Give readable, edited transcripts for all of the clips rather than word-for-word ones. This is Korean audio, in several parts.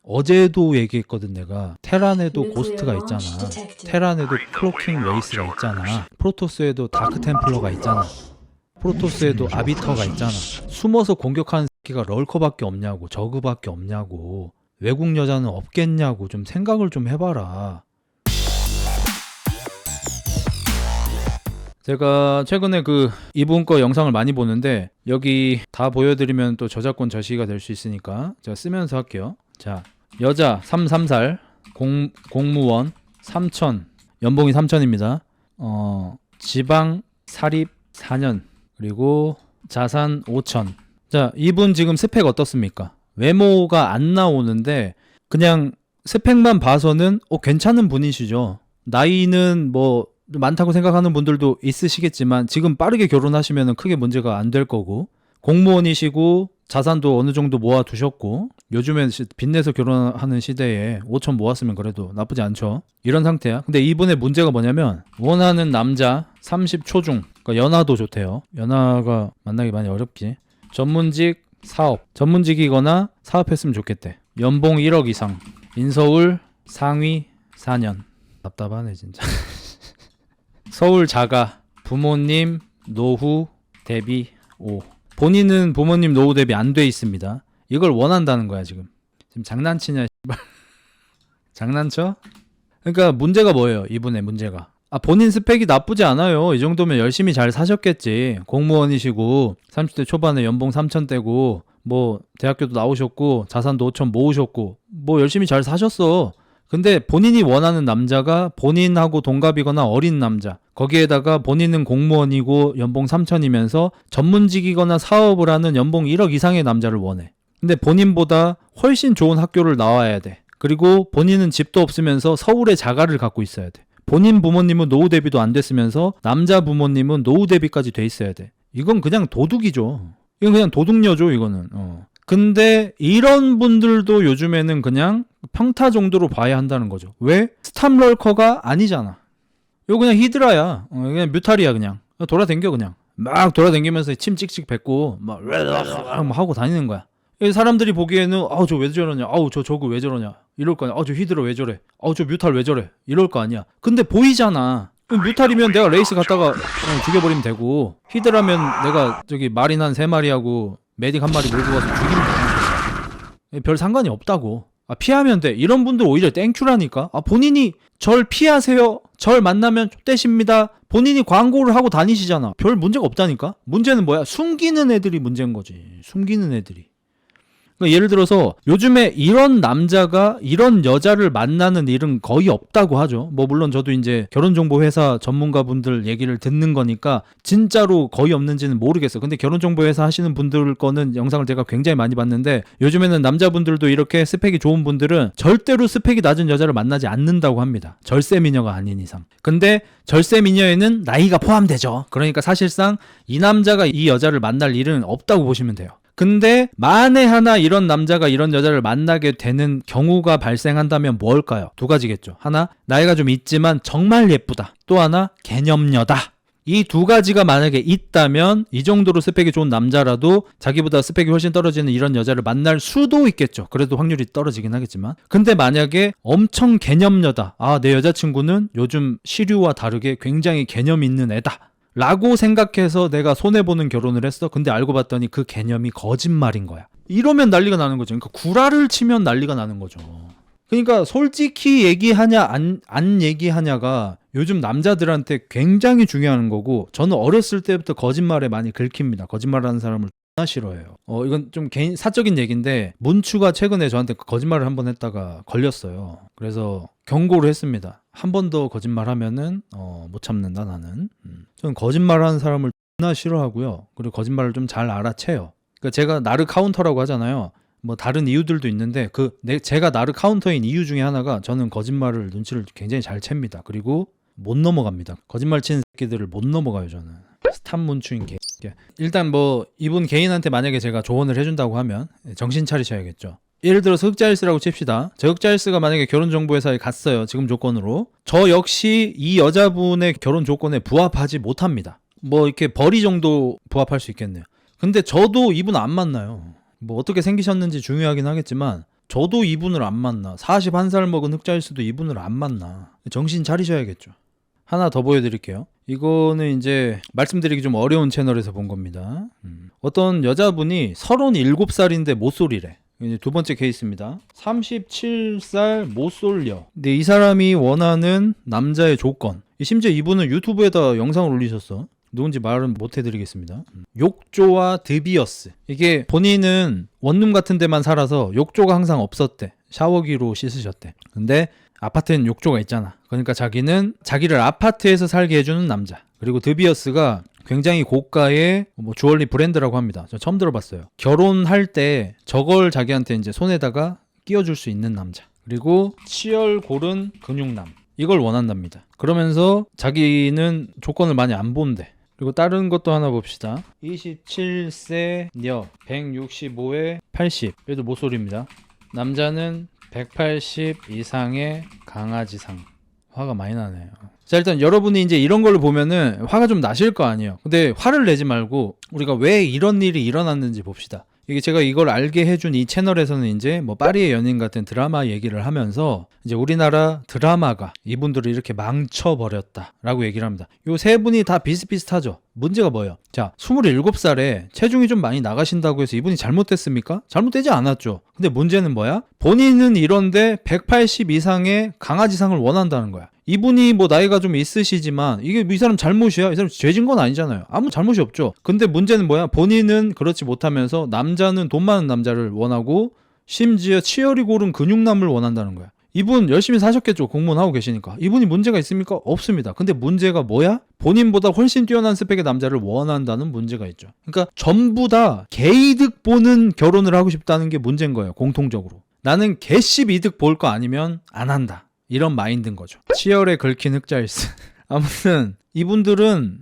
어제도 얘기했거든. 내가 테란에도 고스트가 있잖아. 테란에도 클로킹 레이스가 있잖아. 프로토스에도 다크 템플러가 있잖아. 프로토스에도 아비터가 있잖아. 숨어서 공격하는 새끼가 럴커밖에 없냐고, 저그밖에 없냐고, 외국 여자는 없겠냐고. 좀 생각을 좀 해봐라. 제가 최근에 이분 거 영상을 많이 보는데 여기 다 보여드리면 또 저작권 저시가 될 수 있으니까 제가 쓰면서 할게요. 자, 여자 33살 공무원 3천, 연봉이 3천입니다. 지방 사립 4년, 그리고 자산 5천. 자, 이분 지금 스펙 어떻습니까? 외모가 안 나오는데 그냥 스펙만 봐서는 괜찮은 분이시죠. 나이는 뭐 많다고 생각하는 분들도 있으시겠지만 지금 빠르게 결혼하시면 크게 문제가 안 될 거고, 공무원이시고 자산도 어느 정도 모아두셨고, 요즘엔 빚내서 결혼하는 시대에 5천 모았으면 그래도 나쁘지 않죠. 이런 상태야. 근데 이분의 문제가 뭐냐면 원하는 남자 30초중, 그러니까 연하도 좋대요. 연하가 만나기 많이 어렵지. 전문직 사업, 전문직이거나 사업했으면 좋겠대. 연봉 1억 이상, 인서울 상위 4년. 답답하네 진짜. 서울 자가, 부모님 노후 대비 5. 본인은 부모님 노후 대비 안 돼 있습니다. 이걸 원한다는 거야 지금 장난치냐 장난쳐? 그러니까 문제가 뭐예요? 이분의 문제가 본인 스펙이 나쁘지 않아요. 이 정도면 열심히 잘 사셨겠지. 공무원이시고 30대 초반에 연봉 3천대고 뭐 대학교도 나오셨고 자산도 5천 모으셨고 뭐 열심히 잘 사셨어. 근데 본인이 원하는 남자가 본인하고 동갑이거나 어린 남자, 거기에다가 본인은 공무원이고 연봉 3천이면서 전문직이거나 사업을 하는 연봉 1억 이상의 남자를 원해. 근데 본인보다 훨씬 좋은 학교를 나와야 돼. 그리고 본인은 집도 없으면서 서울에 자가를 갖고 있어야 돼. 본인 부모님은 노후 대비도 안 됐으면서 남자 부모님은 노후 대비까지 돼 있어야 돼. 이건 그냥 도둑이죠. 이건 그냥 도둑녀죠 이거는. 근데 이런 분들도 요즘에는 그냥 평타 정도로 봐야 한다는 거죠. 왜? 스탑럴커가 아니잖아. 이거 그냥 히드라야. 그냥 뮤탈이야 그냥. 돌아댕겨 그냥. 막 돌아댕기면서 침 찍찍 뱉고 막 하고 다니는 거야. 사람들이 보기에는 저 왜 저러냐, 저 저거 왜 저러냐 이럴 거 아니야. 저 히드라 왜 저래, 저 뮤탈 왜 저래 이럴 거 아니야. 근데 보이잖아. 뮤탈이면 내가 레이스 갔다가 죽여버리면 되고, 히드라면 내가 저기 마린 한 3마리하고 메딕 1마리 몰고 가서 죽이면 돼. 별 상관이 없다고. 피하면 돼. 이런 분들 오히려 땡큐라니까. 본인이 절 피하세요, 절 만나면 좆대십니다, 본인이 광고를 하고 다니시잖아. 별 문제가 없다니까. 문제는 뭐야? 숨기는 애들이 문제인 거지. 숨기는 애들이. 그러니까 예를 들어서 요즘에 이런 남자가 이런 여자를 만나는 일은 거의 없다고 하죠. 뭐 물론 저도 이제 결혼정보회사 전문가분들 얘기를 듣는 거니까 진짜로 거의 없는지는 모르겠어요. 근데 결혼정보회사 하시는 분들 거는 영상을 제가 굉장히 많이 봤는데, 요즘에는 남자분들도 이렇게 스펙이 좋은 분들은 절대로 스펙이 낮은 여자를 만나지 않는다고 합니다. 절세미녀가 아닌 이상. 근데 절세미녀에는 나이가 포함되죠. 그러니까 사실상 이 남자가 이 여자를 만날 일은 없다고 보시면 돼요. 근데 만에 하나 이런 남자가 이런 여자를 만나게 되는 경우가 발생한다면 뭘까요? 두 가지겠죠. 하나, 나이가 좀 있지만 정말 예쁘다. 또 하나, 개념녀다. 이 두 가지가 만약에 있다면 이 정도로 스펙이 좋은 남자라도 자기보다 스펙이 훨씬 떨어지는 이런 여자를 만날 수도 있겠죠. 그래도 확률이 떨어지긴 하겠지만. 근데 만약에 엄청 개념녀다, 내 여자친구는 요즘 시류와 다르게 굉장히 개념 있는 애다 라고 생각해서 내가 손해보는 결혼을 했어. 근데 알고 봤더니 그 개념이 거짓말인 거야. 이러면 난리가 나는 거죠. 그러니까 구라를 치면 난리가 나는 거죠. 그러니까 솔직히 얘기하냐 안 얘기하냐가 요즘 남자들한테 굉장히 중요한 거고, 저는 어렸을 때부터 거짓말에 많이 긁힙니다. 거짓말하는 사람을 존나 싫어해요. 이건 좀 개인 사적인 얘기인데, 문추가 최근에 저한테 거짓말을 한번 했다가 걸렸어요. 그래서 경고를 했습니다. 한 번 더 거짓말하면은 못 참는다 나는. 저는 거짓말하는 사람을 존나 싫어하고요. 그리고 거짓말을 좀 잘 알아채요. 그러니까 제가 나르 카운터라고 하잖아요. 뭐 다른 이유들도 있는데 제가 나르 카운터인 이유 중에 하나가, 저는 거짓말을 눈치를 굉장히 잘 챕니다. 그리고 못 넘어갑니다. 거짓말 치는 새끼들을 못 넘어가요 저는. 스탑 문추인 개. 일단 뭐 이분 개인한테 만약에 제가 조언을 해준다고 하면 정신 차리셔야겠죠. 예를 들어서 흑자일스라고 칩시다. 저 흑자일스가 만약에 결혼정보회사에 갔어요. 지금 조건으로. 저 역시 이 여자분의 결혼 조건에 부합하지 못합니다. 뭐 이렇게 벌이 정도 부합할 수 있겠네요. 근데 저도 이분 안 만나요. 뭐 어떻게 생기셨는지 중요하긴 하겠지만 저도 이분을 안 만나. 41살 먹은 흑자일수도 이분을 안 만나. 정신 차리셔야겠죠. 하나 더 보여드릴게요. 이거는 이제 말씀드리기 좀 어려운 채널에서 본 겁니다. 어떤 여자분이 37살인데 모쏠이래. 이제 두 번째 케이스입니다. 37살 모쏠녀. 근데 이 사람이 원하는 남자의 조건. 심지어 이분은 유튜브에다 영상을 올리셨어. 누군지 말은 못 해드리겠습니다. 욕조와 드비어스. 이게 본인은 원룸 같은 데만 살아서 욕조가 항상 없었대. 샤워기로 씻으셨대. 근데 아파트엔 욕조가 있잖아. 그러니까 자기는 자기를 아파트에서 살게 해주는 남자. 그리고 드비어스가 굉장히 고가의 주얼리 브랜드라고 합니다. 저 처음 들어봤어요. 결혼할 때 저걸 자기한테 이제 손에다가 끼워줄 수 있는 남자. 그리고 치열 고른 근육남. 이걸 원한답니다. 그러면서 자기는 조건을 많이 안 본대. 그리고 다른 것도 하나 봅시다. 27세 녀 165에 80. 얘도 모쏠입니다. 남자는 180 이상의 강아지상. 화가 많이 나네요. 자, 일단 여러분이 이제 이런 걸로 보면은 화가 좀 나실 거 아니에요. 근데 화를 내지 말고 우리가 왜 이런 일이 일어났는지 봅시다. 이게 제가 이걸 알게 해준 이 채널에서는 이제 뭐 파리의 연인 같은 드라마 얘기를 하면서 이제 우리나라 드라마가 이분들을 이렇게 망쳐버렸다라고 얘기를 합니다. 요 세 분이 다 비슷비슷하죠. 문제가 뭐예요? 자, 27살에 체중이 좀 많이 나가신다고 해서 이분이 잘못됐습니까? 잘못되지 않았죠. 근데 문제는 뭐야? 본인은 이런데 180 이상의 강아지상을 원한다는 거야. 이분이 뭐 나이가 좀 있으시지만 이게 이 사람 잘못이야? 이 사람 죄진 건 아니잖아요. 아무 잘못이 없죠. 근데 문제는 뭐야? 본인은 그렇지 못하면서 남자는 돈 많은 남자를 원하고 심지어 치열이 고른 근육남을 원한다는 거야. 이분 열심히 사셨겠죠. 공무원 하고 계시니까. 이분이 문제가 있습니까? 없습니다. 근데 문제가 뭐야? 본인보다 훨씬 뛰어난 스펙의 남자를 원한다는 문제가 있죠. 그러니까 전부 다 개이득 보는 결혼을 하고 싶다는 게 문제인 거예요. 공통적으로. 나는 개씹 이득 볼 거 아니면 안 한다. 이런 마인드인 거죠. 치열에 긁힌 흑자일스. 아무튼 이분들은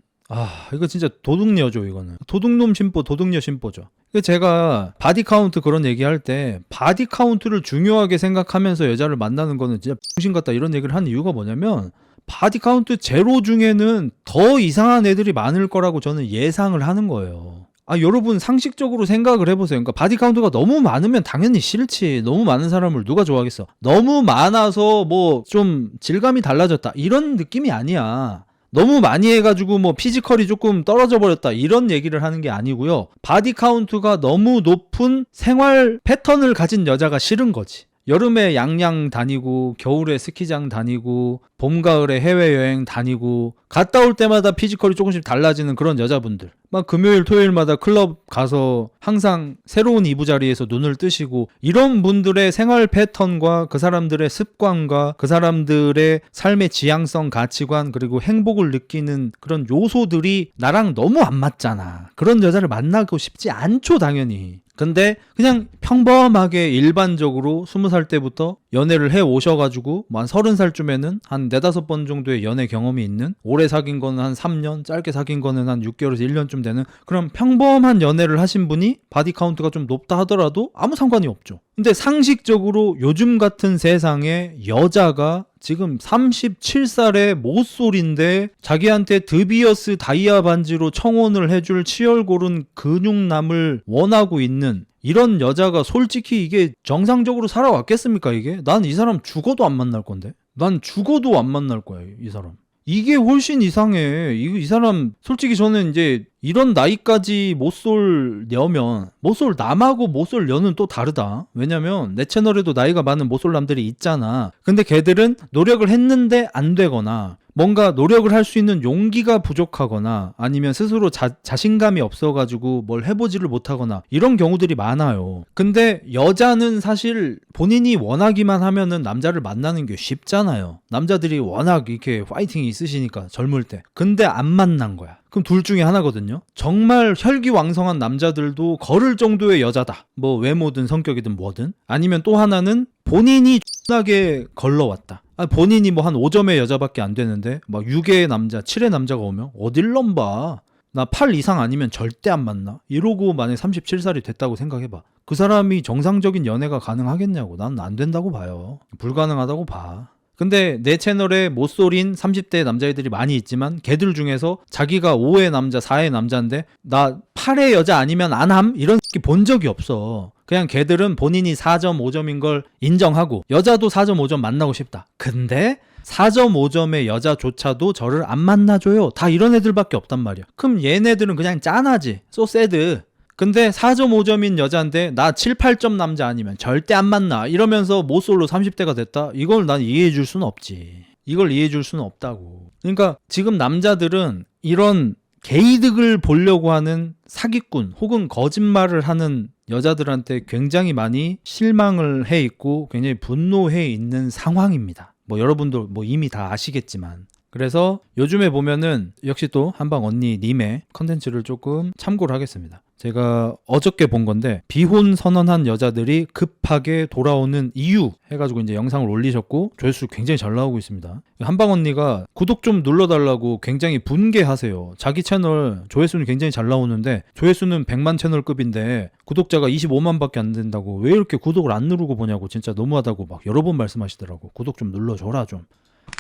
이거 진짜 도둑녀죠. 이거는 도둑놈 심보, 도둑녀 심보죠. 제가 바디 카운트 그런 얘기할 때 바디 카운트를 중요하게 생각하면서 여자를 만나는 거는 진짜 정신 같다 이런 얘기를 하는 이유가 뭐냐면 바디 카운트 제로 중에는 더 이상한 애들이 많을 거라고 저는 예상을 하는 거예요. 여러분 상식적으로 생각을 해보세요. 그러니까 바디 카운트가 너무 많으면 당연히 싫지. 너무 많은 사람을 누가 좋아하겠어. 너무 많아서 뭐 좀 질감이 달라졌다 이런 느낌이 아니야. 너무 많이 해가지고 뭐 피지컬이 조금 떨어져 버렸다 이런 얘기를 하는 게 아니고요. 바디 카운트가 너무 높은 생활 패턴을 가진 여자가 싫은 거지. 여름에 양양 다니고 겨울에 스키장 다니고 봄 가을에 해외여행 다니고 갔다 올 때마다 피지컬이 조금씩 달라지는 그런 여자분들, 막 금요일 토요일마다 클럽 가서 항상 새로운 이부자리에서 눈을 뜨시고 이런 분들의 생활 패턴과 그 사람들의 습관과 그 사람들의 삶의 지향성, 가치관 그리고 행복을 느끼는 그런 요소들이 나랑 너무 안 맞잖아. 그런 여자를 만나고 싶지 않죠 당연히. 근데 그냥 평범하게 일반적으로 20살 때부터 연애를 해 오셔가지고 한 30살쯤에는 한 4-5번 정도의 연애 경험이 있는, 오래 사귄 거는 한 3년, 짧게 사귄 거는 한 6개월에서 1년쯤 되는 그런 평범한 연애를 하신 분이 바디 카운트가 좀 높다 하더라도 아무 상관이 없죠. 근데 상식적으로 요즘 같은 세상에 여자가 지금 37살의 모쏠인데 자기한테 드비어스 다이아 반지로 청혼을 해줄 치열고른 근육남을 원하고 있는 이런 여자가 솔직히 이게 정상적으로 살아왔겠습니까 이게? 난 이 사람 죽어도 안 만날 건데? 난 죽어도 안 만날 거야 이 사람. 이게 훨씬 이상해. 이 사람 솔직히 저는 이제 이런 나이까지 모쏠녀면, 모쏠 남하고 모쏠 녀는 또 다르다. 왜냐면 내 채널에도 나이가 많은 모쏠 남들이 있잖아. 근데 걔들은 노력을 했는데 안 되거나 뭔가 노력을 할 수 있는 용기가 부족하거나 아니면 스스로 자신감이 없어가지고 뭘 해보지를 못하거나 이런 경우들이 많아요. 근데 여자는 사실 본인이 원하기만 하면은 남자를 만나는 게 쉽잖아요. 남자들이 워낙 이렇게 파이팅이 있으시니까 젊을 때. 근데 안 만난 거야. 그럼 둘 중에 하나거든요. 정말 혈기왕성한 남자들도 거를 정도의 여자다. 뭐 외모든 성격이든 뭐든. 아니면 또 하나는 본인이 X나게 걸러왔다. 본인이 뭐 한 5점의 여자밖에 안 되는데 막 6의 남자, 7의 남자가 오면 어딜 넘봐. 나 8 이상 아니면 절대 안 만나. 이러고 만약에 37살이 됐다고 생각해봐. 그 사람이 정상적인 연애가 가능하겠냐고. 난 안 된다고 봐요. 불가능하다고 봐. 근데 내 채널에 못쏠인 30대 남자애들이 많이 있지만 걔들 중에서 자기가 5의 남자 4의 남자인데 나 8의 여자 아니면 안함? 이런 새끼 본 적이 없어. 그냥 걔들은 본인이 4.5점인 걸 인정하고 여자도 4.5점 만나고 싶다. 근데 4.5점의 여자조차도 저를 안 만나줘요. 다 이런 애들밖에 없단 말이야. 그럼 얘네들은 그냥 짠하지. so sad. 근데 4.5점인 여자인데 나 7, 8점 남자 아니면 절대 안 만나 이러면서 모쏠로 30대가 됐다? 이걸 난 이해해 줄 수는 없지. 이걸 이해해 줄 수는 없다고. 그러니까 지금 남자들은 이런 게이득을 보려고 하는 사기꾼 혹은 거짓말을 하는 여자들한테 굉장히 많이 실망을 해 있고 굉장히 분노해 있는 상황입니다. 뭐 여러분도 뭐 이미 다 아시겠지만. 그래서 요즘에 보면은 역시 또 한방 언니 님의 컨텐츠를 조금 참고를 하겠습니다. 제가 어저께 본 건데 비혼 선언한 여자들이 급하게 돌아오는 이유 해가지고 이제 영상을 올리셨고 조회수 굉장히 잘 나오고 있습니다. 한방 언니가 구독 좀 눌러달라고 굉장히 분개하세요. 자기 채널 조회수는 굉장히 잘 나오는데 조회수는 100만 채널급인데 구독자가 25만 밖에 안 된다고 왜 이렇게 구독을 안 누르고 보냐고 진짜 너무하다고 막 여러 번 말씀하시더라고. 구독 좀 눌러줘라 좀.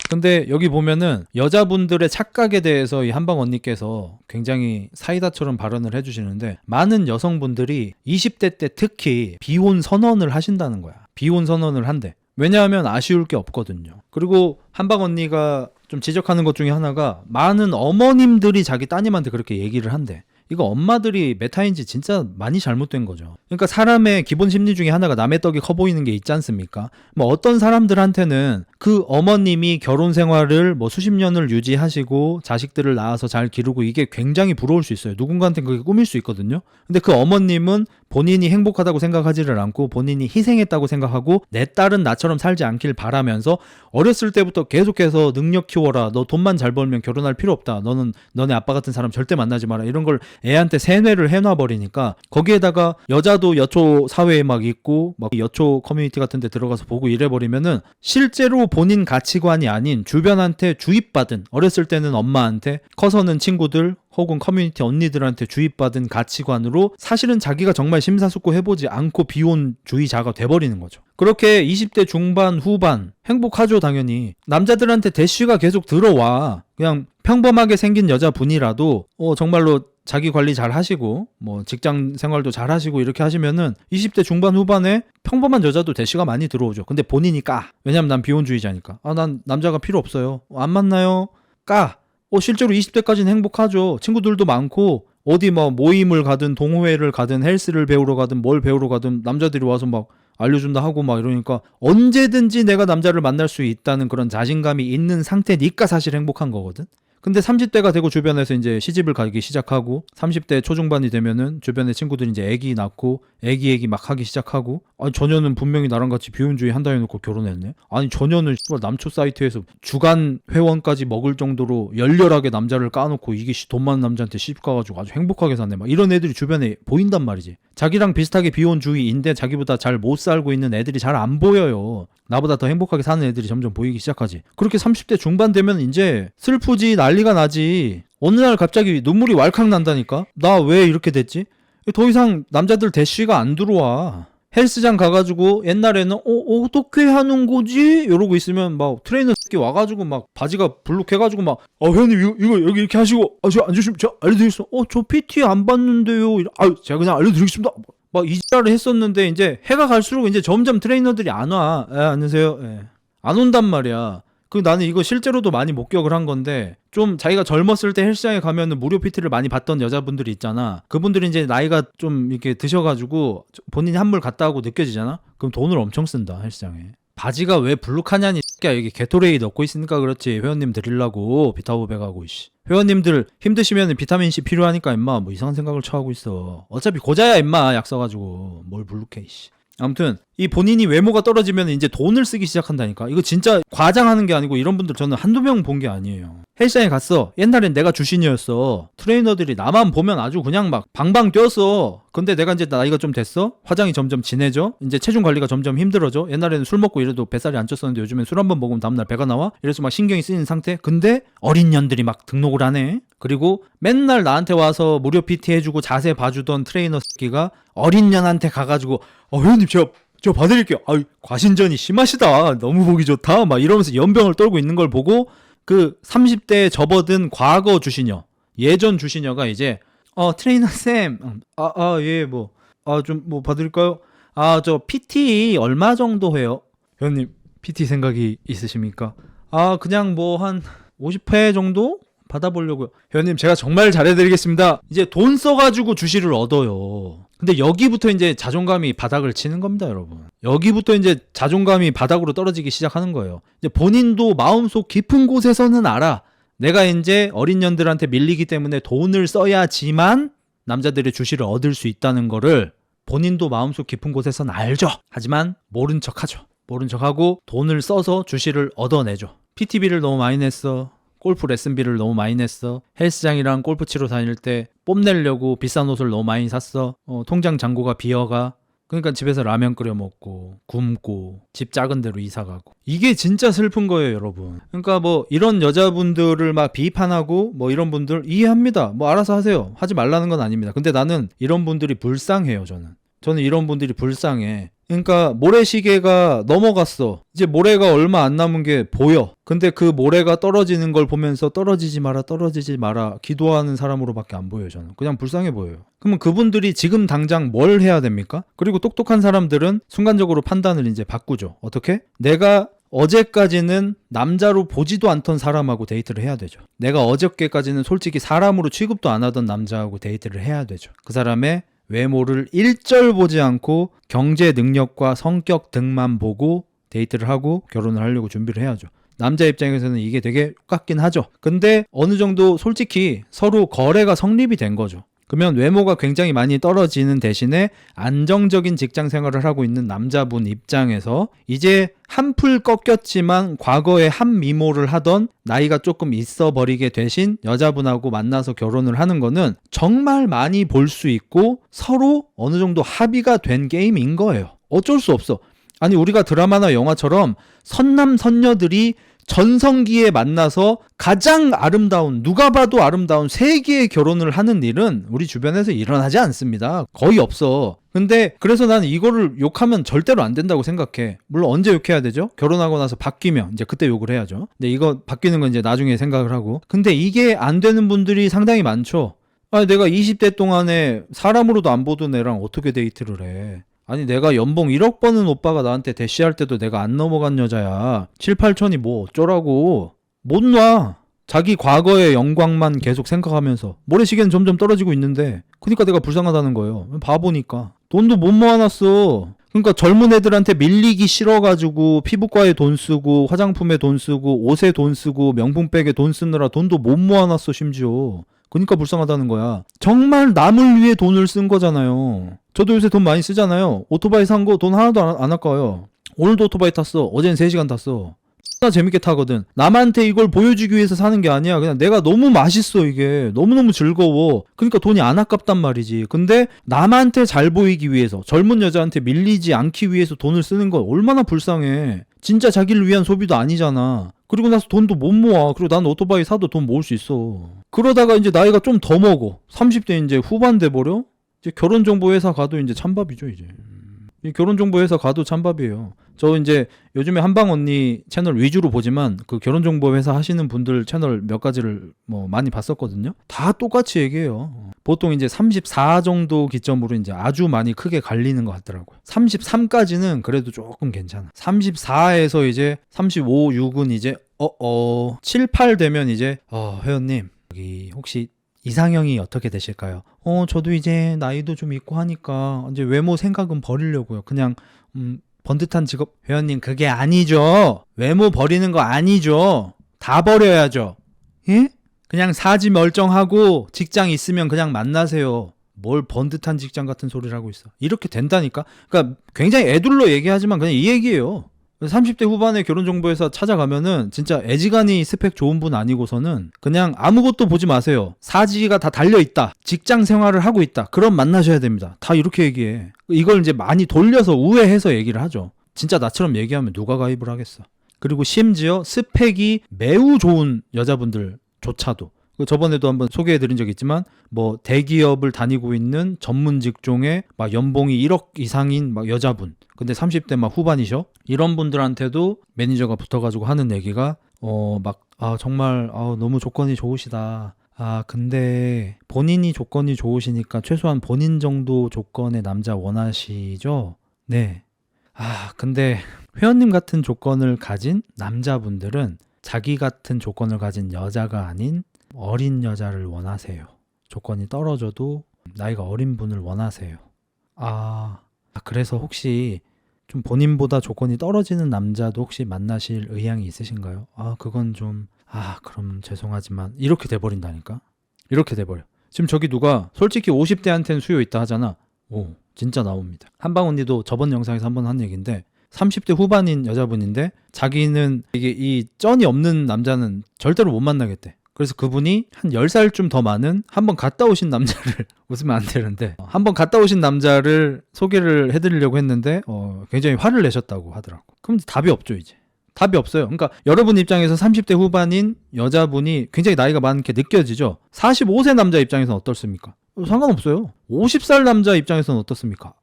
근데 여기 보면은 여자분들의 착각에 대해서 이 한방 언니께서 굉장히 사이다처럼 발언을 해주시는데 많은 여성분들이 20대 때 특히 비혼 선언을 하신다는 거야. 비혼 선언을 한대. 왜냐하면 아쉬울 게 없거든요. 그리고 한방 언니가 좀 지적하는 것 중에 하나가 많은 어머님들이 자기 따님한테 그렇게 얘기를 한대. 이거 엄마들이 메타인지 진짜 많이 잘못된 거죠. 그러니까 사람의 기본 심리 중에 하나가 남의 떡이 커 보이는 게 있지 않습니까? 뭐 어떤 사람들한테는 그 어머님이 결혼 생활을 뭐 수십 년을 유지하시고 자식들을 낳아서 잘 기르고 이게 굉장히 부러울 수 있어요. 누군가한테는 그게 꿈일 수 있거든요. 근데 그 어머님은 본인이 행복하다고 생각하지를 않고 본인이 희생했다고 생각하고 내 딸은 나처럼 살지 않길 바라면서 어렸을 때부터 계속해서 능력 키워라. 너 돈만 잘 벌면 결혼할 필요 없다. 너는 너네 아빠 같은 사람 절대 만나지 마라. 이런 걸 애한테 세뇌를 해놔버리니까 거기에다가 여자도 여초 사회에 막 있고 막 여초 커뮤니티 같은 데 들어가서 보고 이래버리면은 실제로 본인 가치관이 아닌 주변한테 주입받은 어렸을 때는 엄마한테 커서는 친구들 혹은 커뮤니티 언니들한테 주입받은 가치관으로 사실은 자기가 정말 심사숙고해보지 않고 비혼주의자가 돼버리는 거죠. 그렇게 20대 중반 후반 행복하죠 당연히. 남자들한테 대쉬가 계속 들어와. 그냥 평범하게 생긴 여자분이라도 정말로 자기 관리 잘 하시고 뭐 직장 생활도 잘 하시고 이렇게 하시면은 20대 중반 후반에 평범한 여자도 대쉬가 많이 들어오죠. 근데 본인이 까. 왜냐면 난 비혼주의자니까. 난 남자가 필요 없어요. 안 만나요. 까. 실제로 20대까지는 행복하죠. 친구들도 많고 어디 뭐 모임을 가든 동호회를 가든 헬스를 배우러 가든 뭘 배우러 가든 남자들이 와서 막 알려준다 하고 막 이러니까 언제든지 내가 남자를 만날 수 있다는 그런 자신감이 있는 상태니까 사실 행복한 거거든. 근데 30대가 되고 주변에서 이제 시집을 가기 시작하고 30대 초중반이 되면은 주변에 친구들이 이제 애기 낳고 애기 막 하기 시작하고 아니 전혀는 분명히 나랑 같이 비혼주의 한다 해놓고 결혼했네. 아니 전혀는 남초 사이트에서 주간 회원까지 먹을 정도로 열렬하게 남자를 까놓고 이게 돈 많은 남자한테 시집 가가지고 아주 행복하게 사네. 막 이런 애들이 주변에 보인단 말이지. 자기랑 비슷하게 비혼주의인데 자기보다 잘 못 살고 있는 애들이 잘 안 보여요. 나보다 더 행복하게 사는 애들이 점점 보이기 시작하지. 그렇게 30대 중반 되면 이제 슬프지 난리가 나지. 어느 날 갑자기 눈물이 왈칵 난다니까. 나 왜 이렇게 됐지? 더 이상 남자들 대쉬가 안 들어와. 헬스장 가가지고 옛날에는 어떻게 하는 거지? 이러고 있으면 막 트레이너 새끼 와가지고 막 바지가 불룩해가지고 막 회원님 이거 여기 이렇게 하시고 저 앉으시면 제가 알려드리겠습니다. 저 PT 안 받는데요. 제가 그냥 알려드리겠습니다. 막 이지랄을 했었는데 이제 해가 갈수록 이제 점점 트레이너들이 안 와. 안녕하세요. 안 온단 말이야. 나는 이거 실제로도 많이 목격을 한 건데 좀 자기가 젊었을 때 헬스장에 가면은 무료 PT를 많이 받던 여자분들이 있잖아. 그분들이 이제 나이가 좀 이렇게 드셔가지고 본인이 한물 갔다 하고 느껴지잖아. 그럼 돈을 엄청 쓴다 헬스장에. 바지가 왜 불룩하냐니 새끼야. 여기 게토레이 넣고 있으니까 그렇지. 회원님 드리려고 비타오 배가고 이씨. 회원님들 힘드시면 비타민C 필요하니까 임마 뭐 이상한 생각을 처하고 있어. 어차피 고자야 임마 약 써가지고 뭘 불룩해 이씨. 아무튼 이 본인이 외모가 떨어지면 이제 돈을 쓰기 시작한다니까. 이거 진짜 과장하는 게 아니고 이런 분들 저는 한두 명 본 게 아니에요. 헬스장에 갔어. 옛날엔 내가 주신이었어. 트레이너들이 나만 보면 아주 그냥 막 방방 뛰었어. 근데 내가 이제 나이가 좀 됐어. 화장이 점점 진해져. 이제 체중 관리가 점점 힘들어져. 옛날에는 술 먹고 이래도 뱃살이 안 쪘었는데 요즘엔 술 한 번 먹으면 다음날 배가 나와. 이래서 막 신경이 쓰이는 상태. 근데 어린 년들이 막 등록을 하네. 그리고 맨날 나한테 와서 무료 PT 해주고 자세 봐주던 트레이너 새끼가 어린 년한테 가가지고 회원님 제가 저 봐드릴게요. 아유, 과신전이 심하시다. 너무 보기 좋다. 막 이러면서 연병을 떨고 있는 걸 보고 그 30대에 접어든 과거 주시녀, 예전 주시녀가 이제 트레이너 쌤, 예, 뭐 좀 뭐 봐드릴까요? 저 PT 얼마 정도 해요? 회원님, PT 생각이 있으십니까? 그냥 뭐 한 50회 정도 받아보려고요. 회원님, 제가 정말 잘해드리겠습니다. 이제 돈 써가지고 주식을 얻어요. 근데 여기부터 이제 자존감이 바닥을 치는 겁니다, 여러분. 여기부터 이제 자존감이 바닥으로 떨어지기 시작하는 거예요. 이제 본인도 마음속 깊은 곳에서는 알아. 내가 이제 어린 년들한테 밀리기 때문에 돈을 써야지만 남자들의 주식을 얻을 수 있다는 거를 본인도 마음속 깊은 곳에서는 알죠. 하지만 모른 척하죠. 모른 척하고 돈을 써서 주식을 얻어내죠. PT비를 너무 많이 냈어. 골프 레슨비를 너무 많이 냈어. 헬스장이랑 골프 치러 다닐 때 뽐내려고 비싼 옷을 너무 많이 샀어. 통장 잔고가 비어가. 그러니까 집에서 라면 끓여 먹고 굶고 집 작은 데로 이사 가고. 이게 진짜 슬픈 거예요, 여러분. 그러니까 뭐 이런 여자분들을 막 비판하고 뭐 이런 분들 이해합니다. 뭐 알아서 하세요. 하지 말라는 건 아닙니다. 근데 나는 이런 분들이 불쌍해요, 저는 이런 분들이 불쌍해. 그러니까 모래시계가 넘어갔어. 이제 모래가 얼마 안 남은 게 보여. 근데 그 모래가 떨어지는 걸 보면서 떨어지지 마라 기도하는 사람으로밖에 안 보여요. 저는 그냥 불쌍해 보여요. 그러면 그분들이 지금 당장 뭘 해야 됩니까? 그리고 똑똑한 사람들은 순간적으로 판단을 이제 바꾸죠. 어떻게? 내가 어제까지는 남자로 보지도 않던 사람하고 데이트를 해야 되죠. 내가 어저께까지는 솔직히 사람으로 취급도 안 하던 남자하고 데이트를 해야 되죠. 그 사람의 외모를 일절 보지 않고 경제 능력과 성격 등만 보고 데이트를 하고 결혼을 하려고 준비를 해야죠. 남자 입장에서는 이게 되게 똑같긴 하죠. 근데 어느 정도 솔직히 서로 거래가 성립이 된 거죠. 그러면 외모가 굉장히 많이 떨어지는 대신에 안정적인 직장 생활을 하고 있는 남자분 입장에서 이제 한풀 꺾였지만 과거에 한 미모를 하던 나이가 조금 있어 버리게 되신 여자분하고 만나서 결혼을 하는 거는 정말 많이 볼 수 있고 서로 어느 정도 합의가 된 게임인 거예요. 어쩔 수 없어. 아니, 우리가 드라마나 영화처럼 선남 선녀들이 전성기에 만나서 가장 아름다운, 누가 봐도 아름다운 세계의 결혼을 하는 일은 우리 주변에서 일어나지 않습니다. 거의 없어. 근데 그래서 나는 이거를 욕하면 절대로 안 된다고 생각해. 물론 언제 욕해야 되죠? 결혼하고 나서 바뀌면 이제 그때 욕을 해야죠. 근데 이거 바뀌는 건 이제 나중에 생각을 하고. 근데 이게 안 되는 분들이 상당히 많죠. 내가 20대 동안에 사람으로도 안 보던 애랑 어떻게 데이트를 해. 아니, 내가 연봉 1억 버는 오빠가 나한테 대시할 때도 내가 안 넘어간 여자야. 7, 8천이 뭐 어쩌라고. 못 놔. 자기 과거의 영광만 계속 생각하면서 모래시계는 점점 떨어지고 있는데, 그러니까 내가 불쌍하다는 거예요. 바보니까. 돈도 못 모아놨어. 그러니까 젊은 애들한테 밀리기 싫어가지고 피부과에 돈 쓰고 화장품에 돈 쓰고 옷에 돈 쓰고 명품백에 돈 쓰느라 돈도 못 모아놨어, 심지어. 그러니까 불쌍하다는 거야. 정말 남을 위해 돈을 쓴 거잖아요. 저도 요새 돈 많이 쓰잖아요. 오토바이 산 거 돈 하나도 안 아까워요. 오늘도 오토바이 탔어. 어제는 3시간 탔어. 나 재밌게 타거든. 남한테 이걸 보여주기 위해서 사는 게 아니야. 그냥 내가 너무 맛있어, 이게. 너무너무 즐거워. 그러니까 돈이 안 아깝단 말이지. 근데 남한테 잘 보이기 위해서, 젊은 여자한테 밀리지 않기 위해서 돈을 쓰는 건 얼마나 불쌍해. 진짜 자기를 위한 소비도 아니잖아. 그리고 나서 돈도 못 모아. 그리고 난 오토바이 사도 돈 모을 수 있어. 그러다가 이제 나이가 좀 더 먹어. 30대 이제 후반 돼버려? 이제 결혼정보회사 가도 이제 찬밥이죠, 이제. 결혼정보회사 가도 찬밥이에요. 저 이제 요즘에 한방 언니 채널 위주로 보지만 그 결혼정보회사 하시는 분들 채널 몇 가지를 뭐 많이 봤었거든요. 다 똑같이 얘기해요. 보통 이제 34 정도 기점으로 이제 아주 많이 크게 갈리는 것 같더라고요. 33까지는 그래도 조금 괜찮아. 34에서 이제 35, 6은 이제 7, 8 되면 이제 회원님 여기 혹시 이상형이 어떻게 되실까요? 저도 이제 나이도 좀 있고 하니까 이제 외모 생각은 버리려고요. 그냥 번듯한 직업. 회원님, 그게 아니죠. 외모 버리는 거 아니죠. 다 버려야죠. 예? 그냥 사지 멀쩡하고 직장 있으면 그냥 만나세요. 뭘 번듯한 직장 같은 소리를 하고 있어. 이렇게 된다니까. 그러니까 굉장히 애둘러 얘기하지만 그냥 이 얘기예요. 30대 후반에 결혼정보회사 찾아가면은 진짜 애지간히 스펙 좋은 분 아니고서는 그냥 아무것도 보지 마세요. 사지가 다 달려있다. 직장 생활을 하고 있다. 그럼 만나셔야 됩니다. 다 이렇게 얘기해. 이걸 이제 많이 돌려서 우회해서 얘기를 하죠. 진짜 나처럼 얘기하면 누가 가입을 하겠어. 그리고 심지어 스펙이 매우 좋은 여자분들조차도 저번에도 한번 소개해드린 적 있지만 뭐 대기업을 다니고 있는 전문 직종에 막 연봉이 1억 이상인 막 여자분, 근데 30대 막 후반이셔. 이런 분들한테도 매니저가 붙어가지고 하는 얘기가 정말 너무 조건이 좋으시다. 근데 본인이 조건이 좋으시니까 최소한 본인 정도 조건의 남자 원하시죠? 네. 근데 회원님 같은 조건을 가진 남자분들은 자기 같은 조건을 가진 여자가 아닌 어린 여자를 원하세요. 조건이 떨어져도 나이가 어린 분을 원하세요. 그래서 혹시 좀 본인보다 조건이 떨어지는 남자도 혹시 만나실 의향이 있으신가요? 그건 좀 그럼 죄송하지만 이렇게 돼버린다니까. 이렇게 돼버려. 지금 저기 누가 솔직히 50대한테는 수요 있다 하잖아. 진짜 나옵니다. 한방 언니도 저번 영상에서 한번 한 얘기인데 30대 후반인 여자분인데 자기는 이게 이 쩐이 없는 남자는 절대로 못 만나겠대. 그래서 그분이 한 10살쯤 더 많은 한번 갔다 오신 남자를 웃으면 안 되는데 한번 갔다 오신 남자를 소개를 해드리려고 했는데 굉장히 화를 내셨다고 하더라고. 그럼 답이 없죠. 이제 답이 없어요. 그러니까 여러분 입장에서 30대 후반인 여자분이 굉장히 나이가 많게 느껴지죠. 45세 남자 입장에서는 어떻습니까? 상관없어요. 50살 남자 입장에서는 어떻습니까?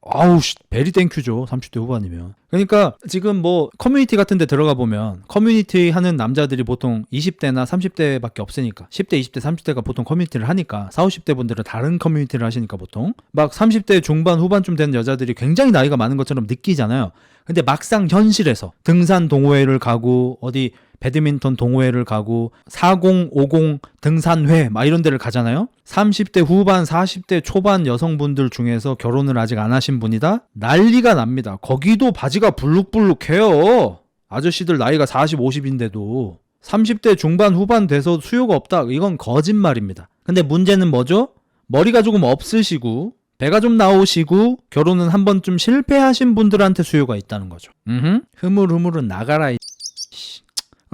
베리 땡큐죠. 30대 후반이면. 그러니까 지금 뭐 커뮤니티 같은 데 들어가 보면 커뮤니티 하는 남자들이 보통 20대나 30대밖에 없으니까 10대, 20대, 30대가 보통 커뮤니티를 하니까 40, 50대 분들은 다른 커뮤니티를 하시니까 보통 막 30대 중반 후반쯤 된 여자들이 굉장히 나이가 많은 것처럼 느끼잖아요. 근데 막상 현실에서 등산 동호회를 가고 어디 배드민턴 동호회를 가고 40, 50 등산회 막 이런 데를 가잖아요. 30대 후반, 40대 초반 여성분들 중에서 결혼을 아직 안 하신 분이다? 난리가 납니다. 거기도 바지가 불룩불룩해요. 아저씨들 나이가 40, 50인데도 30대 중반, 후반 돼서 수요가 없다. 이건 거짓말입니다. 근데 문제는 뭐죠? 머리가 조금 없으시고 배가 좀 나오시고 결혼은 한 번쯤 실패하신 분들한테 수요가 있다는 거죠. 흐물흐물은 나가라.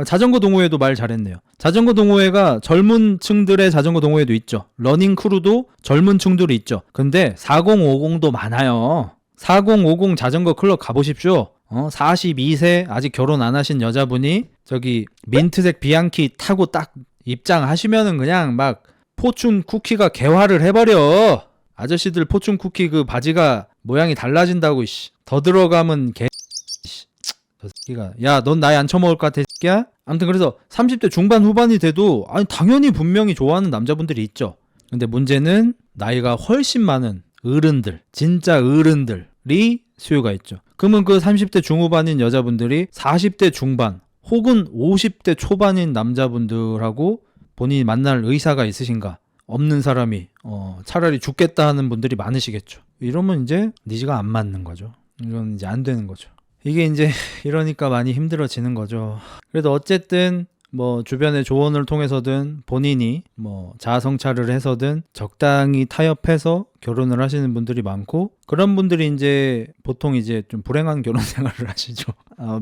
자전거 동호회도 말 잘했네요. 자전거 동호회가 젊은 층들의 자전거 동호회도 있죠. 러닝 크루도 젊은 층들이 있죠. 근데 4050도 많아요. 4050 자전거 클럽 가보십시오. 42세 아직 결혼 안 하신 여자분이 저기 민트색 비앙키 타고 딱 입장하시면은 그냥 막 포춘 쿠키가 개화를 해버려. 아저씨들 포춘 쿠키 그 바지가 모양이 달라진다고. 더 들어가면 저 새끼가 야 넌 나이 안 처먹을 것 같아 새끼야? 아무튼 그래서 30대 중반 후반이 돼도 당연히 분명히 좋아하는 남자분들이 있죠. 근데 문제는 나이가 훨씬 많은 어른들, 진짜 어른들이 수요가 있죠. 그러면 그 30대 중후반인 여자분들이 40대 중반 혹은 50대 초반인 남자분들하고 본인이 만날 의사가 있으신가? 없는 사람이 차라리 죽겠다 하는 분들이 많으시겠죠. 이러면 이제 니즈가 안 맞는 거죠. 이건 이제 안 되는 거죠. 이게 이제 이러니까 많이 힘들어지는 거죠. 그래도 어쨌든 뭐 주변의 조언을 통해서든 본인이 뭐 자아성찰을 해서든 적당히 타협해서 결혼을 하시는 분들이 많고, 그런 분들이 이제 보통 이제 좀 불행한 결혼 생활을 하시죠.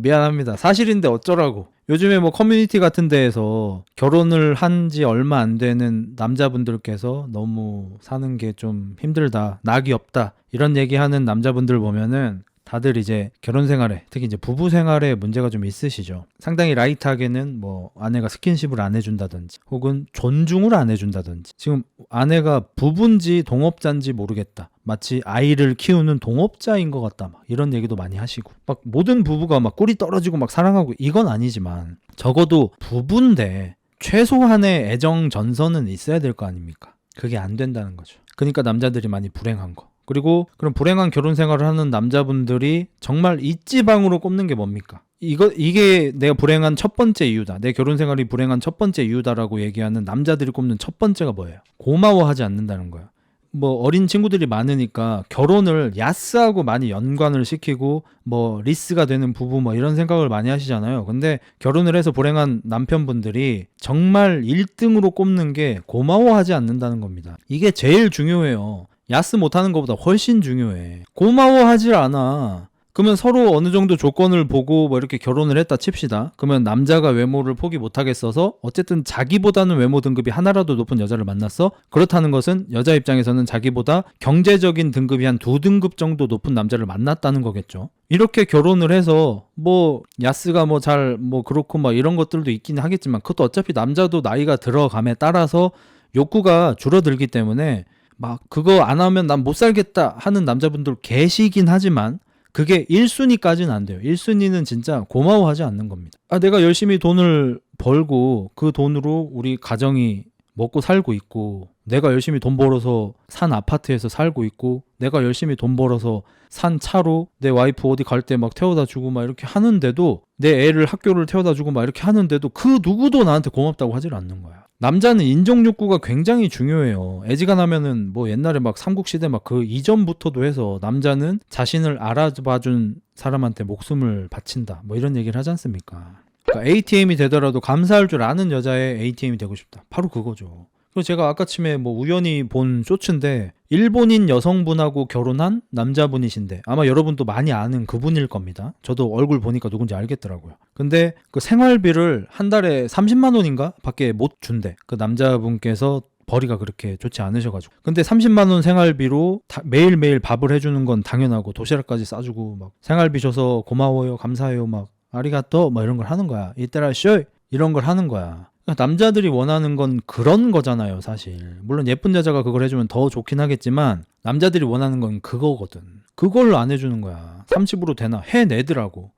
미안합니다. 사실인데 어쩌라고. 요즘에 뭐 커뮤니티 같은 데에서 결혼을 한 지 얼마 안 되는 남자분들께서 너무 사는 게 좀 힘들다, 낙이 없다, 이런 얘기하는 남자분들 보면은 다들 이제 결혼 생활에, 특히 이제 부부 생활에 문제가 좀 있으시죠. 상당히 라이트하게는 뭐 아내가 스킨십을 안 해준다든지 혹은 존중을 안 해준다든지, 지금 아내가 부부인지 동업자인지 모르겠다, 마치 아이를 키우는 동업자인 것 같다, 막 이런 얘기도 많이 하시고, 막 모든 부부가 막 꿀이 떨어지고 막 사랑하고 이건 아니지만 적어도 부부인데 최소한의 애정 전선은 있어야 될 거 아닙니까? 그게 안 된다는 거죠. 그러니까 남자들이 많이 불행한 거. 그리고 그런 불행한 결혼 생활을 하는 남자분들이 정말 이지방으로 꼽는 게 뭡니까? 이게 내가 불행한 첫 번째 이유다, 내 결혼 생활이 불행한 첫 번째 이유다라고 얘기하는 남자들이 꼽는 첫 번째가 뭐예요? 고마워하지 않는다는 거예요. 뭐 어린 친구들이 많으니까 결혼을 야스하고 많이 연관을 시키고 뭐 리스가 되는 부부 뭐 이런 생각을 많이 하시잖아요. 근데 결혼을 해서 불행한 남편분들이 정말 1등으로 꼽는 게 고마워하지 않는다는 겁니다. 이게 제일 중요해요. 야스 못하는 것보다 훨씬 중요해. 고마워하지 않아. 그러면 서로 어느 정도 조건을 보고 뭐 이렇게 결혼을 했다 칩시다. 그러면 남자가 외모를 포기 못 하겠어서 어쨌든 자기보다는 외모 등급이 하나라도 높은 여자를 만났어. 그렇다는 것은 여자 입장에서는 자기보다 경제적인 등급이 한 2등급 정도 높은 남자를 만났다는 거겠죠. 이렇게 결혼을 해서 뭐 야스가 뭐 잘 뭐 그렇고 막 이런 것들도 있긴 하겠지만 그것도 어차피 남자도 나이가 들어감에 따라서 욕구가 줄어들기 때문에 막 그거 안 하면 난 못 살겠다 하는 남자분들 계시긴 하지만 그게 1순위까지는 안 돼요. 1순위는 진짜 고마워하지 않는 겁니다. 내가 열심히 돈을 벌고 그 돈으로 우리 가정이 먹고 살고 있고, 내가 열심히 돈 벌어서 산 아파트에서 살고 있고, 내가 열심히 돈 벌어서 산 차로 내 와이프 어디 갈 때 막 태워다 주고 막 이렇게 하는데도, 내 애를 학교를 태워다 주고 막 이렇게 하는데도 그 누구도 나한테 고맙다고 하질 않는 거야. 남자는 인정 욕구가 굉장히 중요해요. 애지간하면은 뭐 옛날에 막 삼국시대 막 그 이전부터도 해서 남자는 자신을 알아봐준 사람한테 목숨을 바친다 뭐 이런 얘기를 하지 않습니까? 그러니까 ATM이 되더라도 감사할 줄 아는 여자의 ATM이 되고 싶다. 바로 그거죠. 그리고 제가 아까쯤에 뭐 우연히 본 쇼츠인데 일본인 여성분하고 결혼한 남자분이신데 아마 여러분도 많이 아는 그분일 겁니다. 저도 얼굴 보니까 누군지 알겠더라고요. 근데 그 생활비를 한 달에 30만 원인가 밖에 못 준대. 그 남자분께서 벌이가 그렇게 좋지 않으셔가지고. 근데 30만 원 생활비로 매일매일 밥을 해주는 건 당연하고 도시락까지 싸주고 막 생활비 줘서 고마워요 감사해요 막 아리가또 막 이런 걸 하는 거야. 이때라쇼 이런 걸 하는 거야. 남자들이 원하는 건 그런 거잖아요 사실. 물론 예쁜 여자가 그걸 해주면 더 좋긴 하겠지만 남자들이 원하는 건 그거거든. 그걸 안 해주는 거야. 30으로 되나 해내더라고.